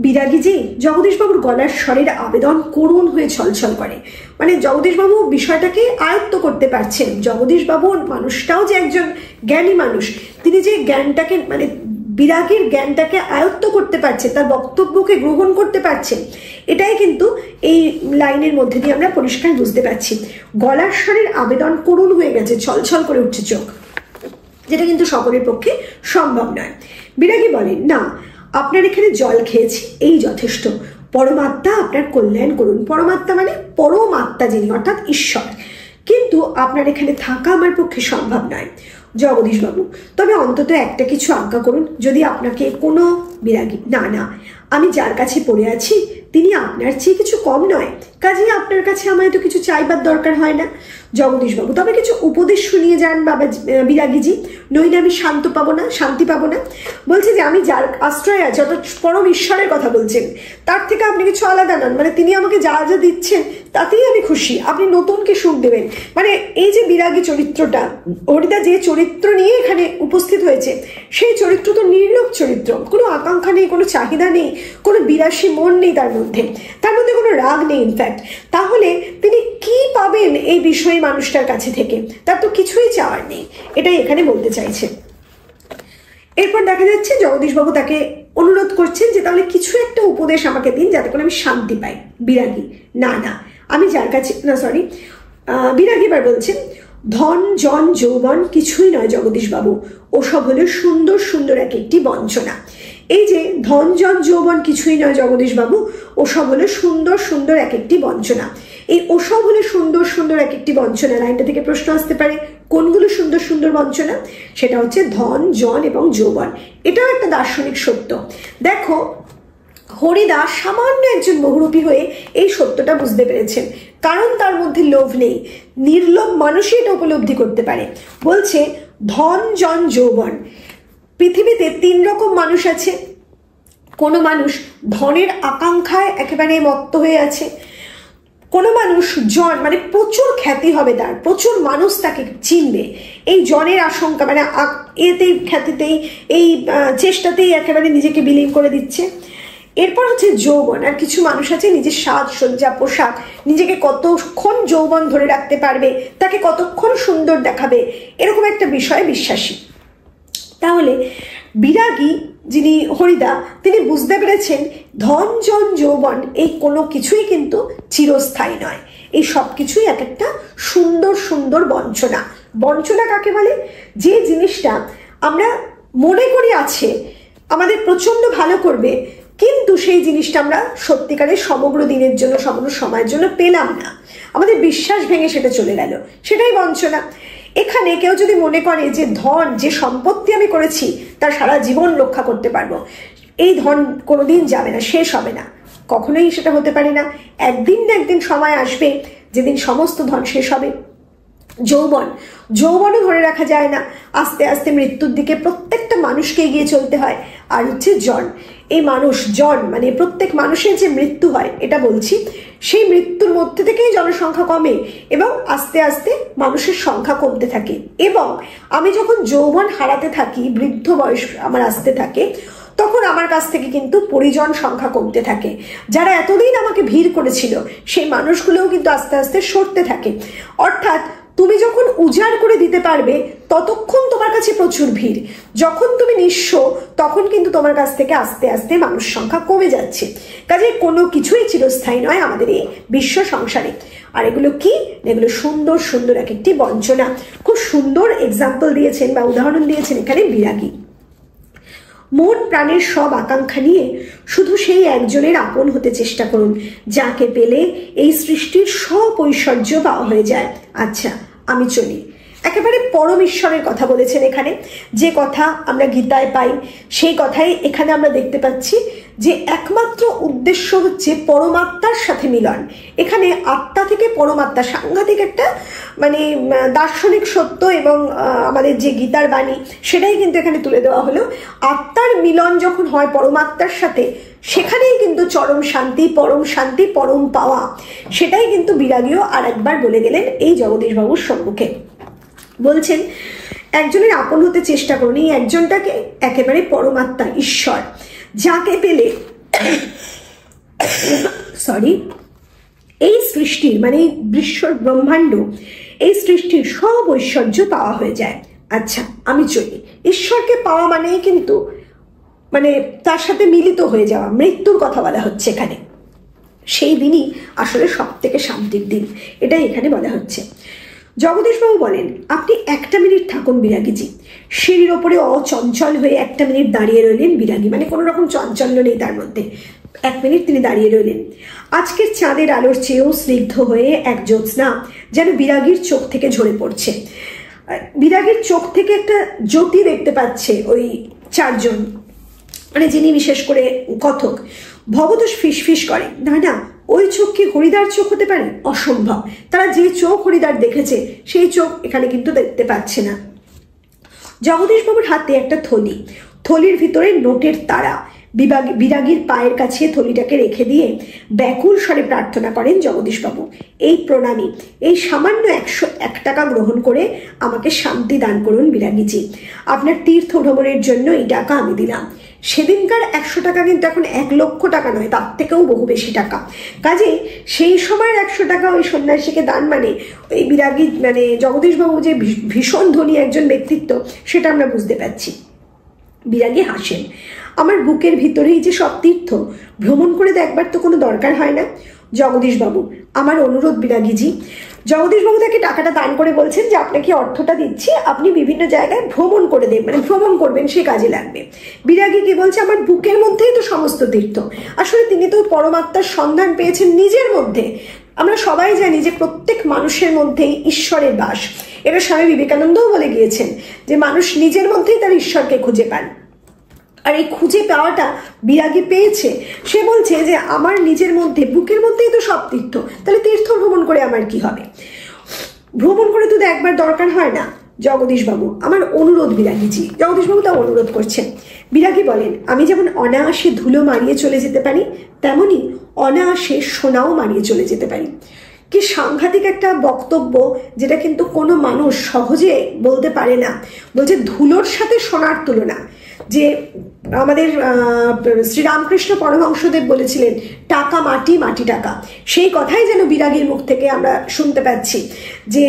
বিরাগীজি, জগদীশবাবুর গলার স্বরের আবেদন করুণ হয়ে ছলছল করে। মানে জগদীশবাবু বিষয়টাকে আয়ত্ত করতে পারছেন। জগদীশবাবুর মানুষটাও যে একজন জ্ঞানী মানুষ, তিনি যে জ্ঞানটাকে মানে বিরাগীর জ্ঞানটাকে আয়ত্ত করতে পারছেন, তার বক্তব্যকে গ্রহণ করতে পারছেন, এটাই কিন্তু এই লাইনের মধ্যে দিয়ে আমরা পরিষ্কার বুঝতে পারছি। গলার স্বরের আবেদন করুণ হয়ে গেছে, ছলছল করে উঠছে চোখ, যেটা কিন্তু সকলের পক্ষে সম্ভব নয়। বিরাগী বলেন, না, আপনার এখানে জল খেয়েছি, এই যথেষ্ট। পরমাত্মা আপনার কল্যাণ করুন। পরমাত্মা মানে পরমাত্মা যিনি, অর্থাৎ ঈশ্বর। কিন্তু আপনার এখানে থাকা আমার পক্ষে সম্ভব নয়। জগদীশবাবু, তবে অন্তত একটা কিছু আজ্ঞা করুন। যদি আপনাকে কোনো বিরাগী, না না, আমি যার কাছে পড়ে আছি তিনি আপনার চেয়ে কিছু কম নয়, কাজেই আপনার কাছে আমায় তো কিছু চাইবার দরকার হয় না। জগদীশবাবু, তবে কিছু উপদেশ শুনিয়ে যান বাবা বিরাগীজি, নইলে আমি শান্তি পাবো না। বলছে যে আমি যার আশ্রয় আছে, অর্থাৎ পরম ঈশ্বরের কথা বলছেন, তার থেকে আপনি কিছু আলাদা নন। মানে তিনি আমাকে যা যা দিচ্ছেন তাতেই আমি খুশি। আপনি নতুনকে সুখ দেবেন। মানে এই যে বিরাগী চরিত্রটা, হরিদা যে চরিত্র নিয়ে এখানে উপস্থিত হয়েছে, সেই চরিত্র তো নির্লোভ চরিত্র। কোনো আকাঙ্ক্ষা নেই, কোনো চাহিদা নেই, কোনো বিলাসী মন নেই তার মধ্যে কোনো রাগ নেই ইনফ্যাক্ট। তাহলে তিনি কি পাবেন এই বিষয়ী মানুষটার কাছে থেকে? তার তো কিছুই চাওয়ার নেই, এটাই এখানে বলতে চাইছে। এরপর দেখা যাচ্ছে জগদীশবাবু তাকে অনুরোধ করছেন যে তাহলে কিছু একটা উপদেশ আমাকে দিন যাতে করে আমি শান্তি পাই। বিরাগী, না না, আমি যার কাছে, না সরি, বিরাগী এবার বলছেন, ধন জন যৌবন কিছুই নয় জগদীশবাবু, ওসব হলো সুন্দর সুন্দর এক একটি বঞ্চনা। এই যে ধন জন যৌবন কিছুই নয় জগদীশবাবু, ওসব হলো সুন্দর সুন্দর এক একটি বঞ্চনা। এই ওসব হলো সুন্দর সুন্দর এক একটি বঞ্চনা লাইনটা থেকে প্রশ্ন আসতে পারে, কোনগুলো সুন্দর সুন্দর বঞ্চনা? সেটা হচ্ছে ধন, জন এবং যৌবন। এটাও একটা দার্শনিক সত্য। দেখো, হরিদা সামান্য একজন বহুরূপী হয়ে এই সত্যটা বুঝতে পেরেছেন, কারণ তার মধ্যে লোভ নেই। নির্লোভ মানুষই এটা উপলব্ধি করতে পারে। বলছে ধন, জন, যৌবন। পৃথিবীতে 3 রকম মানুষ আছে। কোনো মানুষ ধনের আকাঙ্ক্ষায় একেবারে মত্ত হয়ে আছে। কোনো মানুষ জন, মানে প্রচুর খ্যাতি হবে তার, প্রচুর মানুষ তাকে চিনবে, এই জনের আশঙ্কা, মানে এতেই খ্যাতিতেই, এই চেষ্টাতেই একেবারে নিজেকে বিলীন করে দিচ্ছে। এরপর হচ্ছে যৌবন। আর কিছু মানুষ আছে নিজের সাজসজ্জা, পোশাক, নিজেকে কতক্ষণ যৌবন ধরে রাখতে পারবে, তাকে কতক্ষণ সুন্দর দেখাবে, এরকম একটা বিষয়ে বিশ্বাসী। তাহলে বিরাগী যিনি হরিদা, তিনি বুঝতে পেরেছেন ধন, জন, যৌবন এই কোনো কিছুই কিন্তু চিরস্থায়ী নয়। এই সব কিছুই এক একটা সুন্দর সুন্দর বঞ্চনা। বঞ্চনা কাকে বলে? যে জিনিসটা আমরা মনে করি আছে, আমাদের প্রচন্ড ভালো করবে, কিন্তু সেই জিনিসটা আমরা সত্যিকারের সমগ্র দিনের জন্য, সমগ্র সময়ের জন্য পেলাম না, আমাদের বিশ্বাস ভেঙে সেটা চলে গেল, সেটাই বঞ্চনা। এখানে কেউ যদি মনে করে যে ধন, যে সম্পত্তি আমি করেছি তার সারা জীবন রক্ষা করতে পারবো, এই ধন কোনোদিন যাবে না, শেষ হবে না, কখনোই সেটা হতে পারে না। একদিন না একদিন সময় আসবে যেদিন সমস্ত ধন শেষ হবে। যৌবনও ধরে রাখা যায় না, আস্তে আস্তে মৃত্যুর দিকে প্রত্যেকটা মানুষকে এগিয়ে চলতে হয়। আর হচ্ছে জন, এই জন মানে প্রত্যেক মানুষের যে মৃত্যু হয়, এটা বলছি, সেই মৃত্যুর মধ্যে থেকেই জনসংখ্যা কমে এবং আস্তে আস্তে মানুষের সংখ্যা কমতে থাকে। এবং আমি যখন যৌবন হারাতে থাকি, বৃদ্ধ বয়স আমার আসতে থাকে, তখন আমার কাছ থেকে কিন্তু পরিজন সংখ্যা কমতে থাকে। যারা এতদিন আমাকে ভিড় করেছিল সেই মানুষগুলোও কিন্তু আস্তে আস্তে সরতে থাকে। অর্থাৎ তুমি যখন উজাড় করে দিতে পারবে ততক্ষণ তোমার কাছে প্রচুর ভিড়, যখন তুমি নিঃস্ব তখন কিন্তু তোমার কাছ থেকে আস্তে আস্তে মানুষ সংখ্যা কমে যাচ্ছে। কাজে কোনো কিছুই চিরস্থায়ী নয় আমাদের এই বিশ্ব সংসারে। আর এগুলো কি? এগুলো সুন্দর সুন্দর এক একটি বঞ্চনা। খুব সুন্দর এক্সাম্পল দিয়েছেন বা উদাহরণ দিয়েছেন এখানে বিরাগী। মন প্রাণের সব আকাঙ্ক্ষা নিয়ে শুধু সেই একজনের আপন হতে চেষ্টা করুন, যাকে পেলে এই সৃষ্টির সব ঐশ্বর্য পাওয়া হয়ে যায়। আচ্ছা, আমি চলি। একেবারে পরম ঈশ্বরের কথা বলেছেন এখানে। যে কথা আমরা গীতায় পাই সেই কথাই এখানে আমরা দেখতে পাচ্ছি, যে একমাত্র উদ্দেশ্য হচ্ছে পরমাত্মার সাথে মিলন। এখানে আত্মা থেকে পরমাত্মা, সাংঘাতিক একটা মানে দার্শনিক সত্য এবং আমাদের যে গীতার বাণী সেটাই কিন্তু এখানে তুলে দেওয়া হলো। আত্মার মিলন যখন হয় পরমাত্মার সাথে, সেখানেই কিন্তু চরম শান্তি, পরম পাওয়া। সেটাই কিন্তু বিরাগীও আর একবার বলে গেলেন এই জগদীশবাবুর সম্মুখে। বলছেন একজনের আপন হতে চেষ্টা করুন, এই একজনটাকে একেবারে পরমাত্মা, ঈশ্বর, যাকে পেলে সরি, এই সৃষ্টির মানে বিশ্বর ব্রহ্মাণ্ড, এই সৃষ্টির সব ঐশ্বর্য পাওয়া হয়ে যায়। আচ্ছা আমি চলি। ঈশ্বরকে পাওয়া মানেই কিন্তু মানে তার সাথে মিলিত হয়ে যাওয়া, মৃত্যুর কথা বলা হচ্ছে এখানে। সেই দিনই আসলে সব থেকে শান্তির দিন, এটাই এখানে বলা হচ্ছে। জগদীশবাবু বলেন, আপনি একটা মিনিট থাকুন বিরাগীজি। সিঁড়ির ওপরে অচঞ্চল হয়ে একটা মিনিট দাঁড়িয়ে রইলেন বিরাগী, মানে কোনো রকম চাঞ্চল্য নেই তার মধ্যে। এক মিনিট তিনি দাঁড়িয়ে রইলেন। আজকের চাঁদের আলোর চেয়েও স্নিগ্ধ হয়ে এক জ্যোৎস্না যেন বিরাগীর চোখ থেকে ঝরে পড়ছে। বিরাগীর চোখ থেকে একটা জ্যোতি দেখতে পাচ্ছে ওই চারজন, মানে যিনি বিশেষ করে কথক। ভবতোষ ফিসফিস করে, না না, ওই চোখ কি হরিদার চোখ হতে পারে? অসম্ভব। তারা যে চোখ হরিদার দেখেছে সেই চোখ এখানে কিন্তু দেখতে পাচ্ছে না। জগদীশবাবুর হাতে একটা থলি, থলির ভিতরে নোটের তারা। বিরাগীর পায়ের কাছে থলিটাকে রেখে দিয়ে ব্যাকুল স্বরে প্রার্থনা করেন জগদীশবাবু, এই প্রণামী, এই সামান্য 101 টাকা গ্রহণ করে আমাকে শান্তি দান করুন বিরাগীজি। আপনার তীর্থ ভ্রমণের জন্য এই টাকা আমি দিলাম। সেদিনকার 100 টাকা কিন্তু এখন 1 লক্ষ টাকা নয়, তার থেকেও বহু বেশি টাকা। কাজে সেই সময়ের 100 টাকা ওই সন্ন্যাসীকে দান মানে ওই বিরাগী মানে জগদীশবাবু যে ভীষণ ধনী একজন ব্যক্তিত্ব সেটা আমরা বুঝতে পারছি। বিরাগী হাসেন, আমার বুকের ভিতরেই যে সব তীর্থ, ভ্রমণ করে দেখবার তো কোনো দরকার হয় না। জগদীশবাবু, আমার অনুরোধ বিরাগীজি। জগদীশবাবু তাকে টাকাটা দান করে বলছেন যে আপনাকে অর্থটা দিচ্ছি, আপনি বিভিন্ন জায়গায় ভ্রমণ করে দেন, মানে ভ্রমণ করবেন, সে কাজে লাগবে। বিরাগী কি বলছে, আমার বুকের মধ্যেই তো সমস্ত তীর্থ। আসলে তিনি তো পরমাত্মার সন্ধান পেয়েছেন নিজের মধ্যে। আমরা সবাই জানি যে প্রত্যেক মানুষের মধ্যেই ঈশ্বরের বাস। এটা স্বামী বিবেকানন্দও বলে গিয়েছেন যে মানুষ নিজের মধ্যেই তার ঈশ্বরকে খুঁজে পান। আর এই খুঁজে পাওয়াটা বিরাগী পেয়েছে। সে বলছে যে আমার নিজের মধ্যে, বুকের মধ্যেই তো সব তীর্থ, তাহলে তীর্থ ভ্রমণ করে আমার কি হবে? ভ্রমণ করে তো একবার দরকার হয় না। জগদীশবাবু, আমার অনুরোধ বিরাগীজি। জগদীশবাবু তা অনুরোধ করছেন। বিরাগী বলেন, আমি যেমন অনায়াসে ধুলো মারিয়ে চলে যেতে পারি, তেমনি অনায়াসে সোনাও মারিয়ে চলে যেতে পারি। কি সাংঘাতিক একটা বক্তব্য, যেটা কিন্তু কোনো মানুষ সহজে বলতে পারে না। বলছে ধুলোর সাথে সোনার তুলনা। যে আমাদের শ্রীরামকৃষ্ণ পরমহংসদেব বলেছিলেন টাকা মাটি, মাটি টাকা। সেই কথাই যেন বিরাগীর মুখ থেকে আমরা শুনতে পাচ্ছি যে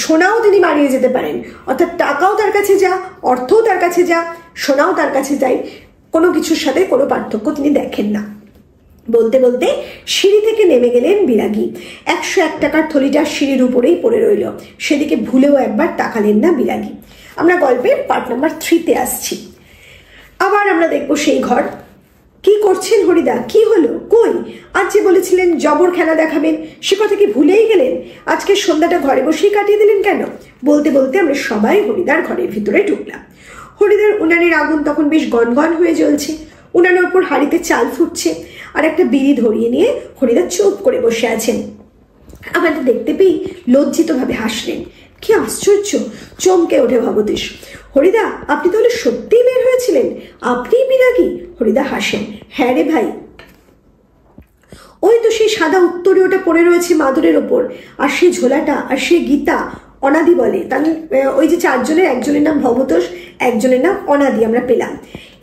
সোনাও তিনি মারিয়ে যেতে পারেন, অর্থাৎ টাকাও তার কাছে যা, অর্থও তার কাছে যা, সোনাও তার কাছে যাই, কোনো কিছুর সাথে কোনো পার্থক্য তিনি দেখেন না। বলতে বলতে সিঁড়ি থেকে নেমে গেলেন বিরাগী। 101 টাকার থলিটা সিঁড়ির উপরেই পড়ে রইল, সেদিকে ভুলেও একবার তাকালেন না বিরাগী। আমরা গল্পের পার্ট নাম্বার 3-তে আসছি। আবার আমরা দেখবো সেই ঘর। কি করছেন হরিদা? কি হলো? কই, আজ যে বলেছিলেন জবর খেলা দেখাবেন, সে কথা কি ভুলেই গেলেন? আজকে সন্ধ্যাটা ঘরে বসেই কাটিয়ে দিলেন কেন? বলতে বলতে আমরা সবাই হরিদার ঘরের ভিতরে ঢুকলাম। হরিদার উনানের আগুন তখন বেশ গনগন হয়ে জ্বলছে। উনানের ওপর হাঁড়িতে চাল ফুটছে, আর একটা বিড়ি ধরিয়ে নিয়ে হরিদা চুপ করে বসে আছেন। আমাদের দেখতে পেয়ে লজ্জিতভাবে হাসলেন। কি আশ্চর্য! চমকে ওঠে ভবতোষ। হরিদা, আপনি তাহলে সত্যিই বের হয়েছিলেন? আপনিই বিরাগী? হরিদা হাসেন। হ্যাঁ রে ভাই, ওই তো সেই সাদা উত্তরে ওটা পড়ে রয়েছে মাদুরের ওপর, আর সেই ঝোলাটা, আর সেই গীতা। অনাদি বলে, তার ওই যে চারজনের একজনের নাম ভবতোষ, একজনের নাম অনাদি আমরা পেলাম।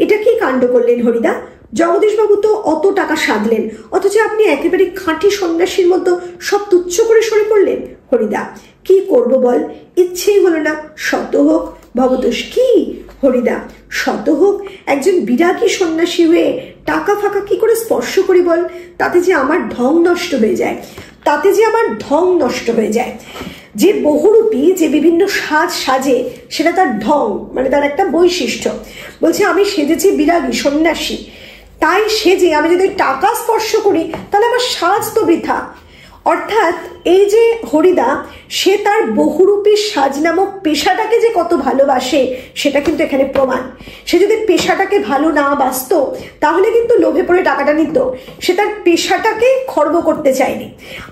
এটা কি কাণ্ড করলেন হরিদা? জগদীশবাবু তো অত টাকা সাধলেন, অথচ আপনি একেবারে খাঁটি সন্ন্যাসীর মতো সব তুচ্ছ করে সরে পড়লেন। হরিদা, কি করব বল, ইচ্ছেই হলো না। শত হোক। ভবতোষ, কি? হরিদা, শত হোক। একজন বিরাগী সন্ন্যাসী হয়ে টাকা ফাঁকা কি করে স্পর্শ করি বল? তাতে যে আমার ঢং নষ্ট হয়ে যায়, তাতে যে আমার ঢং নষ্ট হয়ে যায়। যে বহুরূপী, যে বিভিন্ন সাজ সাজে, সেটা তার ঢং, মানে তার একটা বৈশিষ্ট্য। বলছে আমি সেজেছি বিরাগী সন্ন্যাসী, তাই সেজে আমি যদি টাকা স্পর্শ করি তাহলে আমার সাজ তো বৃথা। অর্থাৎ এই যে হরিদা, সে তার বহুরূপী সাজ নামক পেশাটাকে যে কত ভালোবাসে সেটা কিন্তু এখানে প্রমাণ। সে যদি পেশাটাকে ভালো না বাসত তাহলে কিন্তু লোভে পড়ে টাকাটা নিত। সে তার পেশাটাকে খর্ব করতে চায়নি।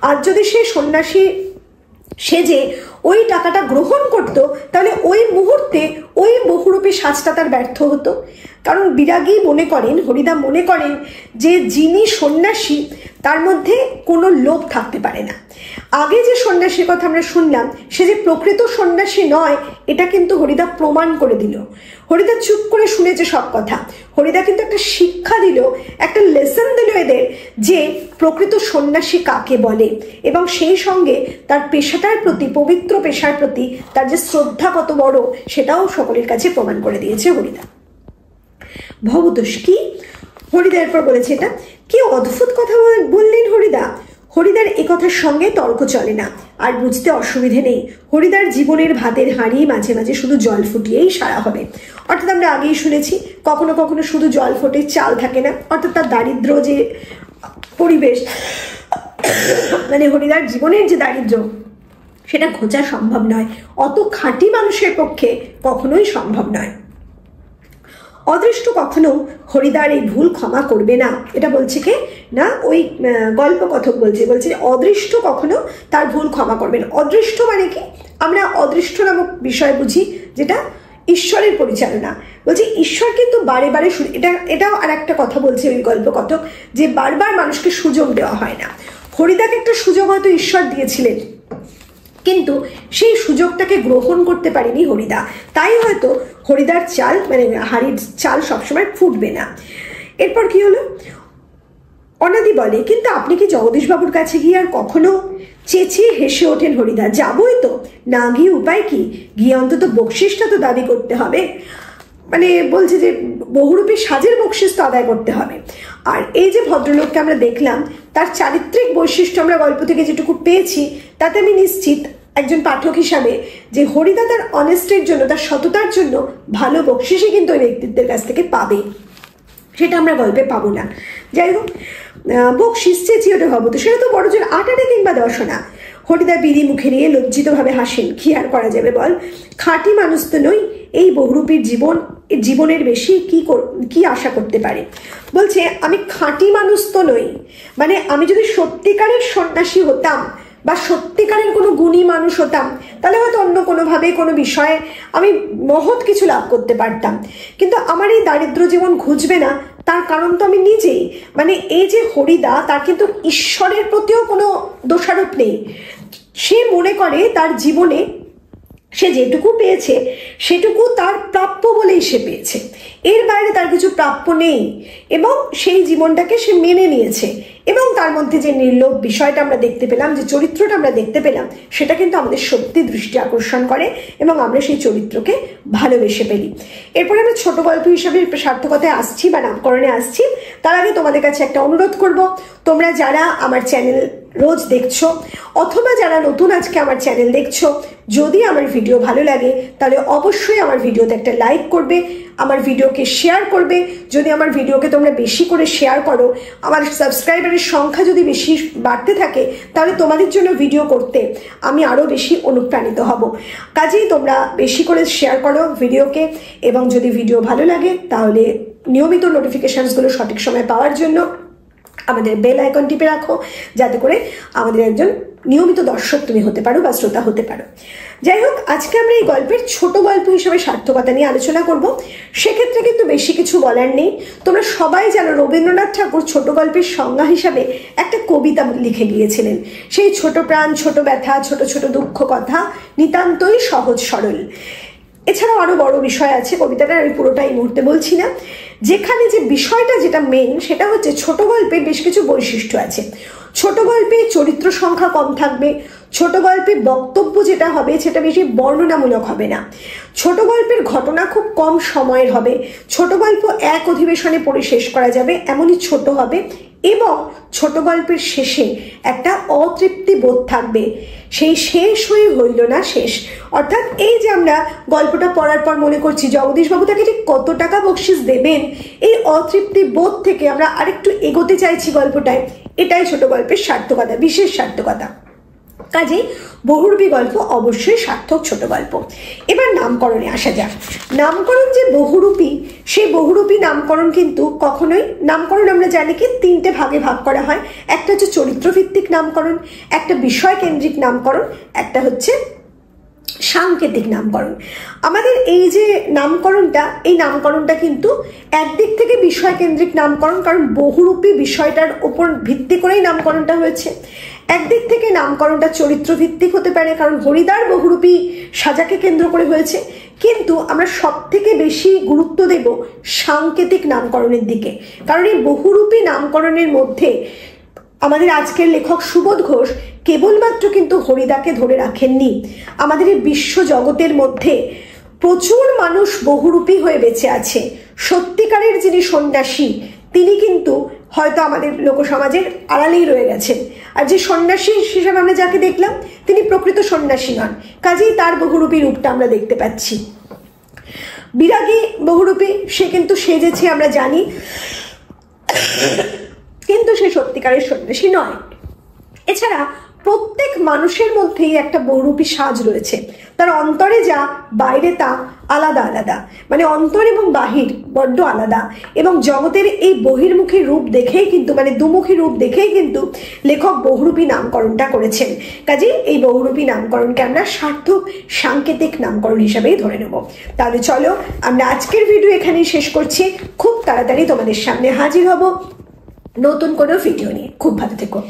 আর যদি সে সন্ন্যাসী সেজে ওই টাকাটা গ্রহণ করত, তাহলে ওই মুহূর্তে ওই বহুরূপী সাজটা তার ব্যর্থ হতো। কারণ বিরাগী মনে করেন, হরিদা মনে করেন যে যিনি সন্ন্যাসী তার মধ্যে কোনো লোভ থাকতে পারে না। আগে যে সন্ন্যাসীর কথা আমরা শুনলাম সে যে প্রকৃত সন্ন্যাসী নয় এটা কিন্তু হরিদা প্রমাণ করে দিল। হরিদা চুপ করে শুনেছে সব কথা, হরিদা কিন্তু একটা শিক্ষা দিল, একটা লেসন দিল এদের যে প্রকৃত সন্ন্যাসী কাকে বলে, এবং সেই সঙ্গে তার পেশাটার প্রতি, পবিত্র পেশার প্রতি তার যে শ্রদ্ধা কত বড় সেটাও সকলের কাছে প্রমাণ করে দিয়েছে হরিদা। ভবতোষ কি? হরিদা এরপর বলেছে, এটা কি অদ্ভুত কথা বললেন হরিদা। হরিদার এ কথার সঙ্গে তর্ক চলে না, আর বুঝতে অসুবিধে নেই। হরিদার জীবনের ভাতের হাঁড়ি মাঝে মাঝে শুধু জল ফুটিয়েই সারা হবে। অর্থাৎ আমরা আগেই শুনেছি কখনো কখনো শুধু জল ফোটে, চাল থাকে না। অর্থাৎ তার দারিদ্র যে পরিবেশ, মানে হরিদার জীবনের যে দারিদ্র সেটা খোঁজা সম্ভব নয়, অত খাঁটি মানুষের পক্ষে কখনোই সম্ভব নয়। অদৃষ্ট কখনো হরিদার এই ভুল ক্ষমা করবে না, এটা বলছে কে না, ওই গল্প কথক বলছে অদৃষ্ট কখনো তার ভুল ক্ষমা করবে না। অদৃষ্ট মানে কি? আমরা অদৃষ্ট নামক বিষয় বুঝি যেটা ঈশ্বরের পরিচালনা। বলছে ঈশ্বর কিন্তু বারে বারে, এটাও আর একটা কথা বলছে ওই গল্প কথক, যে বারবার মানুষকে সুযোগ দেওয়া হয় না। হরিদাকে একটা সুযোগ হয়তো ঈশ্বর দিয়েছিলেন, কিন্তু সেই সুযোগটাকে গ্রহণ করতে পারেনি হরিদা, তাই হয়তো হরিদার চাল, মানে হাড়ির চাল সবসময় ফুটবে না। এরপর কি হলো? অনাদি বলে, কিন্তু আপনি কি জগদীশবাবুর কাছে গিয়ে আর কখনো? চেঁচিয়ে হেসে ওঠেন হরিদা। যাবই তো, না গিয়ে উপায় কি? গিয়ে অন্তত বকশিসটা তো দাবি করতে হবে। মানে বলছে যে বহুরূপী সাজের বকশিস তো আদায় করতে হবে। আর এই যে ভদ্রলোককে আমরা দেখলাম, তার চারিত্রিক বৈশিষ্ট্য আমরা গল্প থেকে যেটুকু পেয়েছি তাতে আমি নিশ্চিত একজন পাঠক হিসাবে যে হরিদা তার অনেস্টির জন্য, তার সততার জন্য ভালো বকশিসই কিন্তু ওই ব্যক্তিত্বের কাছ থেকে পাবে, সেটা আমরা গল্পে পাবো না। যাই হোক, বকশিস চেঁচিয়ে ওঠে ভবতোষ, সেটা তো বড় জোর 8 আনা কিংবা 10 আনা। হরিদা বিড়ি মুখে নিয়ে লজ্জিতভাবে হাসেন। কি আর করা যাবে বল, খাঁটি মানুষ তো নই, এই বহুরূপীর জীবনের বেশি কি আশা করতে পারে। বলছে আমি খাঁটি মানুষ তো নই, মানে আমি যদি সত্যিকারের সন্ন্যাসী হতাম বা সত্যিকারের কোনো গুণী মানুষ হতাম তাহলে হয়তো অন্য কোনোভাবে কোনো বিষয়ে আমি মহৎ কিছু লাভ করতে পারতাম, কিন্তু আমার এই দারিদ্র জীবন ঘুচবে না। তার কারণ তো আমি নিজেই, মানে এই যে হরিদা, তার কিন্তু ঈশ্বরের প্রতিও কোনো দোষারোপ নেই। সে মনে করে তার জীবনে সে যেটুকু পেয়েছে সেটুকু তার প্রাপ্য বলেই সে পেয়েছে, এর বাইরে তার কিছু প্রাপ্য নেই, এবং সেই জীবনটাকে সে মেনে নিয়েছে। এবং তার মধ্যে যে নির্লোভ বিষয়টা আমরা দেখতে পেলাম, যে চরিত্রটা আমরা দেখতে পেলাম, সেটা কিন্তু আমাদের সত্যি দৃষ্টি আকর্ষণ করে এবং আমরা সেই চরিত্রকে ভালোবেসে ফেলি। এরপরে আমরা ছোট গল্প হিসাবে সার্থকতায় আসছি বা নামকরণে আসছি। তার আগে তোমাদের কাছে একটা অনুরোধ করব, তোমরা যারা আমার চ্যানেল রোজ দেখছো অথবা যারা নতুন আজকে আমার চ্যানেল দেখছো, যদি আমার ভিডিও ভালো লাগে তাহলে অবশ্যই আমার ভিডিওতে একটা লাইক করবে, আমার ভিডিওকে শেয়ার করবে। যদি আমার ভিডিওকে তোমরা বেশি করে শেয়ার করো, আমার সাবস্ক্রাইবারের সংখ্যা যদি বেশি বাড়তে থাকে, তাহলে তোমাদের জন্য ভিডিও করতে আমি আরও বেশি অনুপ্রাণিত হব। কাজেই তোমরা বেশি করে শেয়ার করো ভিডিওকে, এবং যদি ভিডিও ভালো লাগে তাহলে নিয়মিত নোটিফিকেশনসগুলো সঠিক সময় পাওয়ার জন্য আমাদের বেল আইকন টিপে রাখো, যাতে করে আমাদের একজন নিয়মিত দর্শক তুমি হতে পারো বা শ্রোতা হতে পারো। যাই হোক, আজকে আমরা এই গল্পের ছোট গল্প হিসেবে সার্থকতা নিয়ে আলোচনা করব। সেক্ষেত্রে কিন্তু বেশি কিছু বলার নেই। তোমরা সবাই জানো রবীন্দ্রনাথ ঠাকুর ছোট গল্পের সংজ্ঞা হিসাবে একটা কবিতা লিখে গিয়েছিলেন, সেই ছোট প্রাণ, ছোট ব্যথা, ছোট ছোট দুঃখ কথা, নিতান্তই সহজ সরল। এছাড়াও আরো বড় বিষয় আছে কবিতাটা, আমি পুরোটা এই মুহূর্তে বলছি না। যেখানে যে বিষয়টা যেটা মেন, সেটা হচ্ছে ছোট গল্পে বেশ কিছু বৈশিষ্ট্য আছে। ছোট গল্পে চরিত্র সংখ্যা কম থাকবে, ছোট গল্পে বক্তব্য যেটা হবে সেটা বেশি বর্ণনামূলক হবে না, ছোট গল্পের ঘটনা খুব কম সময়ের হবে, ছোট গল্প এক অধিবেশনে পড়ে শেষ করা যাবে এমনই ছোট হবে, এবং ছোট গল্পের শেষে একটা অতৃপ্তি বোধ থাকবে, সেই শেষ হয়ে হইল না শেষ। অর্থাৎ এই যে আমরা গল্পটা পড়ার পর মনে করছি জগদীশবাবু তাকে ঠিক কত টাকা বকশিস দেবেন, এই অতৃপ্তি বোধ থেকে আমরা আরেকটু এগোতে চাইছি গল্পটায়, এটাই ছোট গল্পের সার্থকতা, বিশেষ সার্থকতা। কাজেই বহুরূপী গল্প অবশ্যই সার্থক ছোট গল্প। এবার নামকরণে আসা যাক। নামকরণ যে বহুরূপী, সেই বহুরূপী নামকরণ কিন্তু কখনোই, নামকরণ আমরা জানি কি 3টে ভাগে ভাগ করা হয়। একটা হচ্ছে চরিত্রভিত্তিক নামকরণ, একটা বিষয় কেন্দ্রিক নামকরণ, একটা হচ্ছে সাংকেতিক নামকরণ। আমাদের এই যে নামকরণটা কিন্তু একদিক থেকে বিষয় কেন্দ্রিক নামকরণ, কারণ বহুরূপী বিষয়টার উপর ভিত্তি করেই নামকরণটা হয়েছে। একদিক থেকে নামকরণটা চরিত্র ভিত্তিক হতে পারে, কারণ হরিদ্বার বহুরূপী সাজাকে কেন্দ্র করে হয়েছে। কিন্তু আমরা সব থেকে বেশি গুরুত্ব দেব সাংকেতিক নামকরণের দিকে, কারণ এই বহুরূপী নামকরণের মধ্যে আমাদের আজকের লেখক সুবোধ ঘোষ কেবলমাত্র কিন্তু হরিদাকে ধরে রাখেননি। আমাদের এই বিশ্ব জগতের মধ্যে প্রচুর মানুষ বহুরূপী হয়ে বেঁচে আছে। সত্যিকারের যিনি সন্ন্যাসী তিনি কিন্তু হয়তো আমাদের লোকসমাজের আড়ালেই রয়ে গেছেন। আর যে সন্ন্যাসী হিসেবে আমরা যাকে দেখলাম তিনি প্রকৃত সন্ন্যাসী নন, কাজেই তার বহুরূপী রূপটা আমরা দেখতে পাচ্ছি। বিরাগী বহুরূপী, সে কিন্তু সেজেছে আমরা জানি, কিন্তু সে সত্যিকারের সন্ন্যাসী নয়। এছাড়া প্রত্যেক মানুষের মধ্যেই একটা বহুরূপী সাজ রয়েছে, তার অন্তরে যা বাইরে তা আলাদা আলাদা, মানে অন্তর এবং বাহির বড্ড আলাদা। এবং জগতের এই বহির্মুখী রূপ দেখেই কিন্তু, মানে দুমুখী রূপ দেখেই কিন্তু লেখক বহুরূপী নামকরণটা করেছেন। কাজেই এই বহুরূপী নামকরণকে আমরা সার্থক সাংকেতিক নামকরণ হিসাবেই ধরে নেব। তাহলে চলো আমরা আজকের ভিডিও এখানেই শেষ করছি। খুব তাড়াতাড়ি তোমাদের সামনে হাজির হব নতুন কোনো ভিডিও নিয়ে। খুব ভালো থেকো।